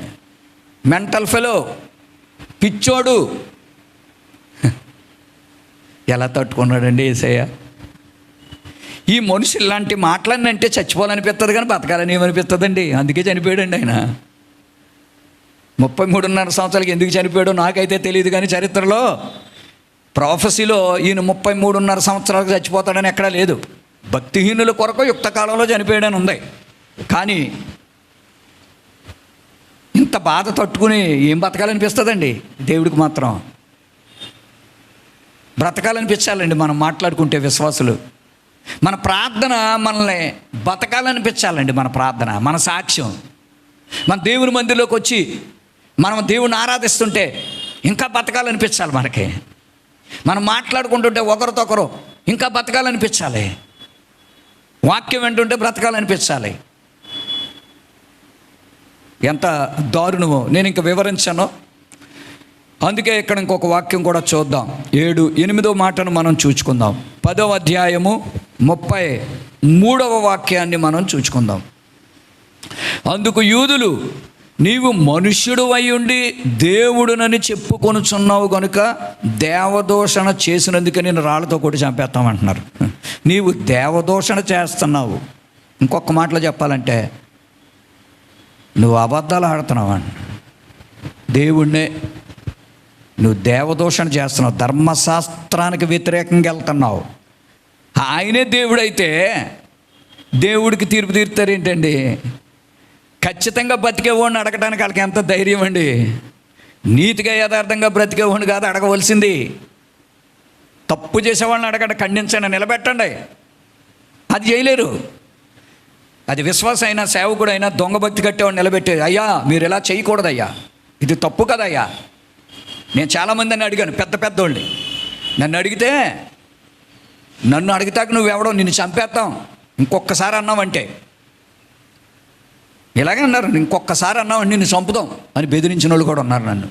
mental fellow, పిచ్చోడు. ఎలా తట్టుకున్నాడండి యేసయ్య? ఈ మనుషులు ఇలాంటి మాటలన్నీ అంటే చచ్చిపోవాలనిపిస్తుంది కానీ బతకాలని ఏమనిపిస్తుందండి. అందుకే చనిపోయాడండి ఆయన. 33.5 సంవత్సరాలకి ఎందుకు చనిపోయాడో నాకైతే తెలియదు, కానీ చరిత్రలో ప్రాఫెసీలో ఈయన 33.5 సంవత్సరాలకు చచ్చిపోతాడని ఎక్కడా లేదు. భక్తిహీనుల కొరకు యుక్త కాలంలో చనిపోయాడని ఉంది. కానీ ఇంత బాధ తట్టుకుని ఏం బతకాలనిపిస్తుందండి? దేవుడికి మాత్రం బ్రతకాలనిపించాలండి. మనం మాట్లాడుకుంటే విశ్వాసులు మన ప్రార్థన మనల్ని బతకాలనిపించాలండి. మన ప్రార్థన, మన సాక్ష్యం, మన దేవుని మందిలోకి వచ్చి మనం దేవుని ఆరాధిస్తుంటే ఇంకా బతకాలనిపించాలి. మనకి మనం మాట్లాడుకుంటుంటే ఒకరితో ఒకరు ఇంకా బతకాలనిపించాలి. వాక్యం వింటుంటే బ్రతకాలనిపించాలి. ఎంత దారుణమో నేను ఇంకా వివరించాను. అందుకే ఇక్కడ ఇంకొక వాక్యం కూడా చూద్దాం. 7-8 మాటను మనం చూచుకుందాం. 10వ అధ్యాయము 33వ వాక్యాన్ని మనం చూచుకుందాం. అందుకు యూదులు, నీవు మనుష్యుడు అయ్యుండి దేవుడునని చెప్పుకొనుచున్నావు కనుక దేవదూషణ చేసినందుకే నేను రాళ్ళతో కొట్టి చంపేస్తామంటున్నారు. నీవు దేవదూషణ చేస్తున్నావు. ఇంకొక మాటలో చెప్పాలంటే నువ్వు అబద్ధాలు ఆడుతున్నావు అండి. దేవుణ్ణే నువ్వు దేవదూషణ చేస్తున్నావు, ధర్మశాస్త్రానికి వ్యతిరేకంగా వెళ్తున్నావు. ఆయనే దేవుడైతే దేవుడికి తీర్పు తీరుతారేంటండి? ఖచ్చితంగా బ్రతికేవాడిని అడగడానికి వాళ్ళకి ఎంత ధైర్యం అండి. నీతిగా యథార్థంగా బ్రతికేవాడిని కాదు అడగవలసింది. తప్పు చేసేవాళ్ళని అడగండి, ఖండించండి, నిలబెట్టండి. అది చేయలేరు. అది విశ్వాసం అయినా సేవకుడైనా దొంగ భక్తి కట్టేవాడిని నిలబెట్టే, అయ్యా మీరు ఇలా చేయకూడదయ్యా, ఇది తప్పు కదయ్యా. నేను చాలామందిని అడిగాను, పెద్ద పెద్దోళ్ళని. నన్ను అడిగితాక నువ్వెవడో నిన్ను చంపేస్తాం ఇంకొకసారి అన్నావంటే, ఇలాగే అన్నారు, ఇంకొకసారి అన్నావంటే నిన్ను చంపుదాం అని బెదిరించిన వాళ్ళు కూడా ఉన్నారు. నన్ను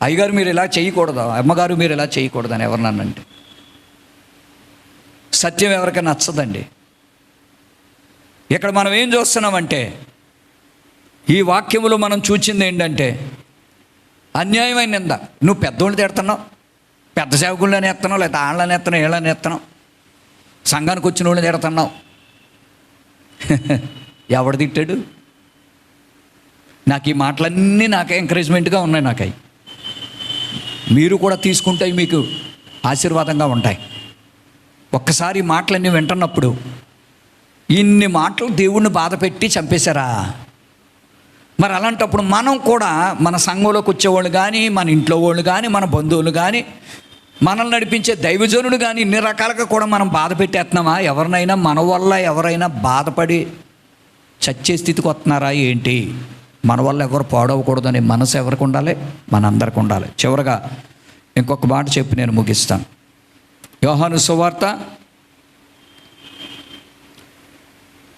అయ్యగారు మీరు ఇలా చేయకూడదు, అమ్మగారు మీరు ఇలా చేయకూడదు అని ఎవరినన్నంటే సత్యం ఎవరికైనా నచ్చదండి. ఇక్కడ మనం ఏం చూస్తున్నామంటే ఈ వాక్యములో మనం చూచింది ఏంటంటే అన్యాయమైన నింద. నువ్వు పెద్దోళ్ళు తిడుతున్నావు, పెద్ద సేవకుళ్ళని ఎత్తనావు, లేదా ఆళ్ళని ఎత్తనావు, ఏళ్ళని ఎత్తనావు, సంఘానికి వచ్చిన వాళ్ళని తిడుతున్నావు. ఎవడు తిట్టాడు? నాకు ఈ మాటలన్నీ నాకే ఎంకరేజ్మెంట్గా ఉన్నాయి. నాకు అవి మీరు కూడా తీసుకుంటాయి, మీకు ఆశీర్వాదంగా ఉంటాయి. ఒక్కసారి ఈ మాటలన్నీ వింటున్నప్పుడు ఇన్ని మాటలు దేవుణ్ణి బాధ పెట్టి చంపేశారా? మరి అలాంటప్పుడు మనం కూడా మన సంఘంలోకి వచ్చేవాళ్ళు కానీ, మన ఇంట్లో వాళ్ళు కానీ, మన బంధువులు కానీ, మనల్ని నడిపించే దైవజనుడు కానీ ఇన్ని రకాలుగా కూడా మనం బాధ పెట్టేస్తున్నామా? ఎవరినైనా మన వల్ల ఎవరైనా బాధపడి చచ్చే స్థితికి వస్తున్నారా ఏంటి? మన వల్ల ఎవరు పాడవకూడదనే మనసు ఎవరికి ఉండాలి? మనందరికి ఉండాలి. చివరగా ఇంకొక మాట చెప్పి నేను ముగిస్తాను. యోహాను సువార్త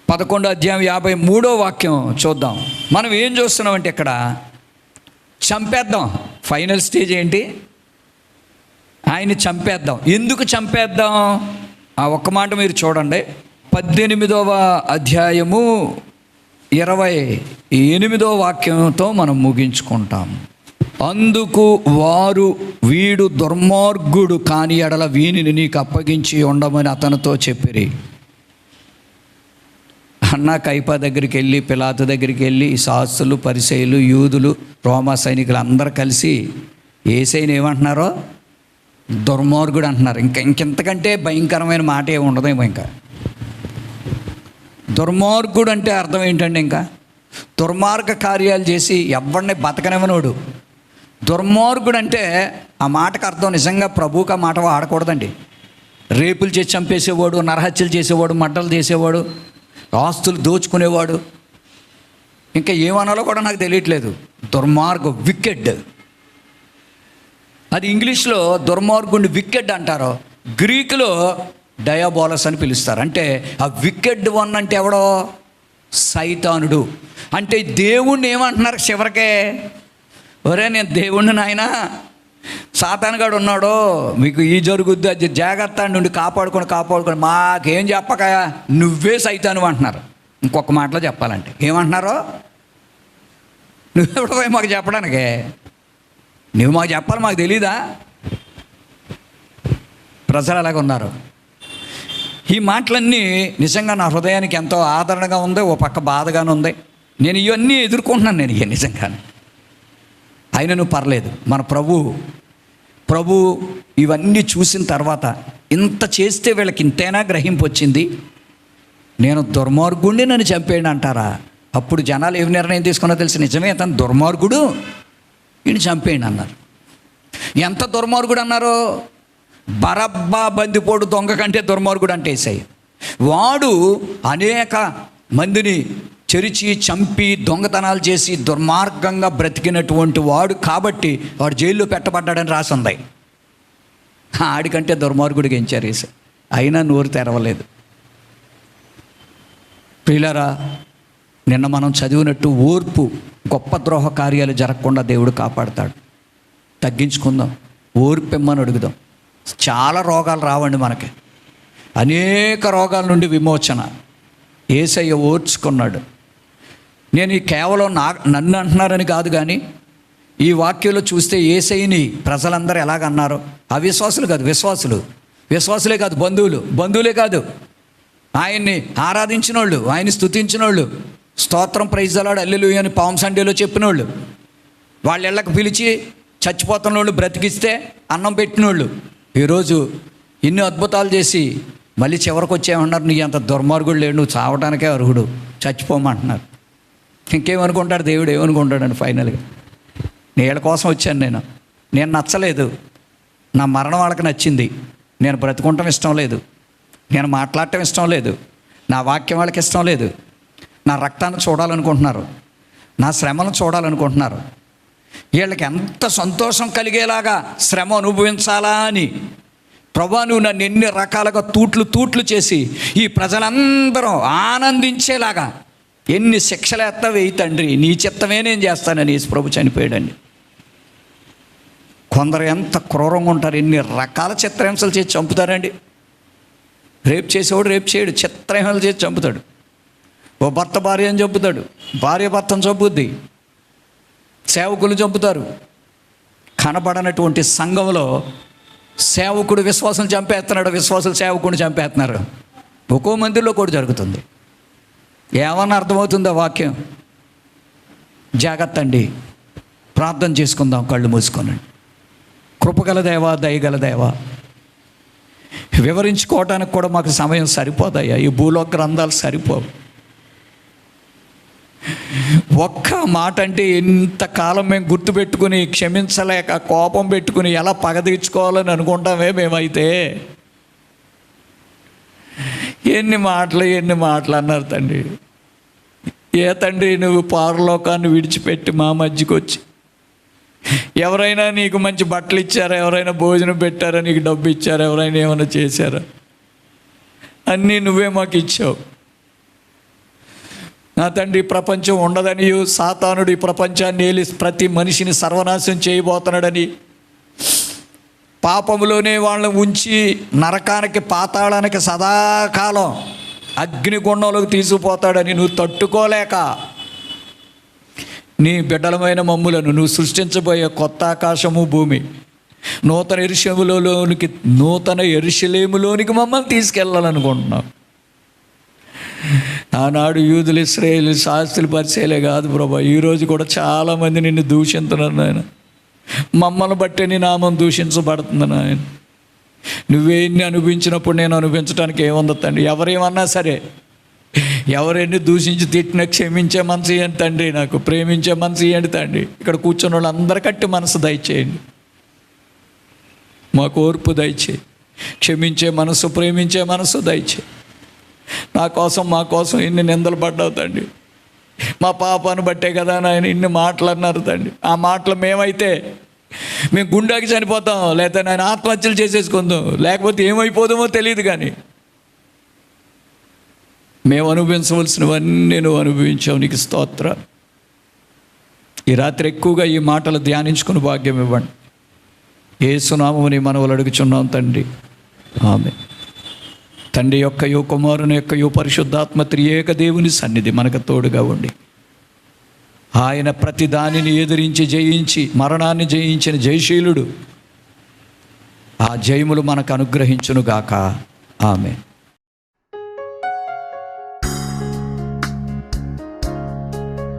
11వ అధ్యాయం 53వ వాక్యం చూద్దాం. మనం ఏం చూస్తున్నామంటే ఇక్కడ చంపేద్దాం. ఫైనల్ స్టేజ్ ఏంటి? ఆయన్ని చంపేద్దాం. ఎందుకు చంపేద్దాం? ఆ ఒక్క మాట మీరు చూడండి. 18వ అధ్యాయము 28వ వాక్యంతో మనం ముగించుకుంటాం. అందుకు వారు, వీడు దుర్మార్గుడు కాని ఎడల వీనిని నీకు అప్పగించి ఉండమని అతనితో చెప్పిరి. అన్నా కైపా దగ్గరికి వెళ్ళి, పిలాతు దగ్గరికి వెళ్ళి, శాస్త్రులు, పరిసయ్యులు, యూదులు, రోమా సైనికులు అందరూ కలిసి యేసయ్యని ఏమంటున్నారో దుర్మార్గుడు అంటున్నారు. ఇంకెంతకంటే భయంకరమైన మాట ఏమి ఉండదేమో. ఇంకా దుర్మార్గుడు అంటే అర్థం ఏంటండి? ఇంకా దుర్మార్గ కార్యాలు చేసి ఎవరిని బతకనివ్వనోడు దుర్మార్గుడు అంటే. ఆ మాటకు అర్థం నిజంగా ప్రభువుకి ఆ మాట వాడకూడదండి. రేపులు చేసి చంపేసేవాడు, నరహత్యలు చేసేవాడు, మడ్డలు చేసేవాడు, ఆస్తులు దోచుకునేవాడు, ఇంకా ఏమనాలో కూడా నాకు తెలియట్లేదు. దుర్మార్గం, వికెడ్. అది ఇంగ్లీష్లో దుర్మార్గుడిని వికెడ్ అంటారు, గ్రీకులో డయాబోలస్ అని పిలుస్తారు. అంటే ఆ వికెడ్ వన్ అంటే ఎవడో? సైతానుడు. అంటే దేవుణ్ణి ఏమంటున్నారు చివరికే? ఒరే నేను దేవుణ్ణి నాయనా, సాతానుగాడు ఉన్నాడు, మీకు ఈ జరుగుద్ది అది జాగ్రత్త నుండి కాపాడుకొని మాకేం చెప్పక నువ్వే సైతాను అంటున్నారు. ఇంకొక మాటలో చెప్పాలంటే ఏమంటున్నారో? నువ్వెవడో మాకు చెప్పడానికే? నువ్వు మాకు చెప్పాలి, మాకు తెలీదా? ప్రజలు అలాగ ఉన్నారు. ఈ మాటలన్నీ నిజంగా నా హృదయానికి ఎంతో ఆదరణగా ఉంది, ఓ పక్క బాధగానే ఉంది. నేను ఇవన్నీ ఎదుర్కొంటున్నాను, నేను ఇక నిజంగానే. అయినను పర్లేదు, మన ప్రభు ఇవన్నీ చూసిన తర్వాత ఇంత చేస్తే వీళ్ళకి ఇంతైనా గ్రహింపు వచ్చింది, నేను దుర్మార్గుడిని నన్ను చంపేయండి అంటారా? అప్పుడు జనాలు ఏమి నిర్ణయం తీసుకున్నా తెలిసి, నిజమే అతను దుర్మార్గుడు, ఈయన చంపేయండి అన్నారు. ఎంత దుర్మార్గుడు అన్నారో, బరబ్బా బందిపోడు దొంగ కంటే దుర్మార్గుడు అంటే యేసయ్య. వాడు అనేక మందిని చెరిచి చంపి దొంగతనాలు చేసి దుర్మార్గంగా బ్రతికినటువంటి వాడు కాబట్టి వాడు జైల్లో పెట్టబడ్డాడని రాసింది. ఆడికంటే దుర్మార్గుడికి ఎంచారు యేసయ్య, అయినా నోరు తెరవలేదు. ప్రియులారా, నిన్న మనం చదివినట్టు ఓర్పు గొప్ప ద్రోహ కార్యాలు జరగకుండా దేవుడు కాపాడుతాడు. తగ్గించుకుందాం, ఓర్పు ఇమ్మని అడుగుదాం. చాలా రోగాలు రావండి మనకి, అనేక రోగాల నుండి విమోచన యేసయ్య ఓర్చుకున్నాడు. నేను ఈ కేవలం నన్ను అంటున్నారని కాదు, కానీ ఈ వాక్యంలో చూస్తే యేసయ్యని ప్రజలందరూ ఎలాగన్నారో, అవిశ్వాసులు కాదు, విశ్వాసులే కాదు, బంధువులే కాదు, ఆయన్ని ఆరాధించిన వాళ్ళు, ఆయన్ని స్తుతించిన వాళ్ళు, స్తోత్రం ప్రైజ్ అలాడు హల్లెలూయా అని పామ్ సండేలో చెప్పిన వాళ్ళు, వాళ్ళ ఇళ్ళకి పిలిచి చచ్చిపోతున్న వాళ్ళు బ్రతికిస్తే అన్నం పెట్టినోళ్ళు, ఈరోజు ఇన్ని అద్భుతాలు చేసి మళ్ళీ చివరికి వచ్చేమన్నారు, నీ అంత దుర్మార్గుడు లేడు, నువ్వు చావడానికే అర్హుడు, చచ్చిపోమంటున్నారు. ఇంకేమనుకుంటాడు దేవుడు, ఏమనుకుంటాడండి? ఫైనల్గా నీళ్ళ కోసం వచ్చాను, నేను నచ్చలేదు, నా మరణం వాళ్ళకి నచ్చింది, నేను బ్రతుకుంటాం ఇష్టం లేదు, నేను మాట్లాడటం ఇష్టం లేదు, నా వాక్యం వాళ్ళకి ఇష్టం లేదు, నా రక్తాన్ని చూడాలనుకుంటున్నారు, నా శ్రమను చూడాలనుకుంటున్నారు. వీళ్ళకి ఎంత సంతోషం కలిగేలాగా శ్రమ అనుభవించాలా అని ప్రభువా, నువ్వు నన్ను ఎన్ని రకాలుగా తూట్లు చేసి ఈ ప్రజలందరూ ఆనందించేలాగా ఎన్ని శిక్షలు ఎత్తా వేయి తండ్రి, నీ చిత్తమే నేను చేస్తానని యేసు ప్రభు చనిపోయాడండి. కొందరు ఎంత క్రూరంగా ఉంటారు, ఎన్ని రకాల చిత్రహింసలు చేసి చంపుతారండి. రేపు చేసేవాడు రేపు చేయడు, చిత్రహింసలు చేసి చంపుతాడు. ఓ భర్త భార్యను చంపుతాడు, భార్య భర్తను చంపుద్ది, సేవకులు చంపుతారు. కనబడనటువంటి సంఘంలో సేవకుడు విశ్వాసం చంపేస్తున్నాడు, విశ్వాసులు సేవకుడిని చంపేస్తున్నారు. ఒక్కో మందిలో కూడా జరుగుతుంది. ఏమన్నా అర్థమవుతుందో వాక్యం? జాగ్రత్త అండి, ప్రార్థన చేసుకుందాం కళ్ళు మూసుకోనండి. కృపగల దేవా, దయగల దేవా, వివరించుకోవడానికి కూడా మాకు సమయం సరిపోదయ్యా, ఈ భూలోక గ్రంథాలు సరిపోవు. ఒక్క మాట అంటే ఎంతకాలం మేము గుర్తుపెట్టుకుని క్షమించలేక కోపం పెట్టుకుని ఎలా పగ తీర్చుకోవాలని అనుకుంటామే మేమైతే. ఎన్ని మాటలు అన్నారు తండ్రి. ఏ తండ్రి, నువ్వు పారలోకాన్ని విడిచిపెట్టి మా మధ్యకి వచ్చి, ఎవరైనా నీకు మంచి బట్టలు ఇచ్చారా, ఎవరైనా భోజనం పెట్టారా, నీకు డబ్బు ఇచ్చారా, ఎవరైనా ఏమైనా చేశారా? అన్నీ నువ్వే మాకు ఇచ్చావు. నా తండ్రి, ప్రపంచం ఉండదని, సాతానుడు ఈ ప్రపంచాన్ని ఏలి ప్రతి మనిషిని సర్వనాశనం చేయబోతున్నాడని, పాపములోనే వాళ్ళని ఉంచి నరకానికి పాతాళానికి సదాకాలం అగ్నిగుండంలోకి తీసుకుపోతాడని నువ్వు తట్టుకోలేక నీ బిడ్డలమైన మమ్ములను నువ్వు సృష్టించబోయే కొత్త ఆకాశము భూమి, నూతన యెరూషలేములోనికి మమ్మల్ని తీసుకెళ్ళాలనుకుంటున్నావు. ఆనాడు యూదులు, ఇశ్రాయేలు, శాస్త్రులు, పరిచయలే కాదు ప్రభా, ఈరోజు కూడా చాలామంది నిన్ను దూషిస్తున్నారు నాయన. మమ్మల్ని బట్టే నీ నామం దూషించబడుతుంది నాయన. నువ్వే ఇన్ని అనుభవించినప్పుడు నేను అనుభవించడానికి ఏముంది తండ్రి? ఎవరేమన్నా సరే, ఎవరెన్ని దూషించి తిట్టినా క్షమించే మనసు ఇవ్వండి తండ్రి, నాకు ప్రేమించే మనసు ఇవ్వండి తండ్రి. ఇక్కడ కూర్చున్న వాళ్ళు అందరికట్టి మనసు దయచేయండి, మాకు ఓర్పు దయచేయి, క్షమించే మనసు, ప్రేమించే మనసు దయచేయి. నా కోసం, మా కోసం ఇన్ని నిందలు పడ్డావు తండ్రి, మా పాపాన్ని బట్టే కదా నాయన ఇన్ని మాటలు అన్నారు తండ్రి. ఆ మాటలు మేమైతే మేము గుండెకి చనిపోతాం, లేకపోతే నేను ఆత్మహత్యలు చేసేసుకుందాం, లేకపోతే ఏమైపోదామో తెలియదు, కానీ మేము అనుభవించవలసినవన్నీ నువ్వు అనుభవించావు, నీకు స్తోత్ర. ఈ రాత్రి ఎక్కువగా ఈ మాటలు ధ్యానించుకుని భాగ్యం ఇవ్వండి. యేసు నామమున మనవులు అడుగుచున్నాం తండ్రి, ఆమేన్. తండ్రి యొక్కయో, కుమారుని యొక్కయో, పరిశుద్ధాత్మ త్రియేక దేవుని సన్నిధి మనకు తోడుగా ఉండి, ఆయన ప్రతి దానిని ఎదిరించి జయించి మరణాన్ని జయించిన జయశీలుడు, ఆ జయములు మనకు అనుగ్రహించునుగాక. ఆమేన్.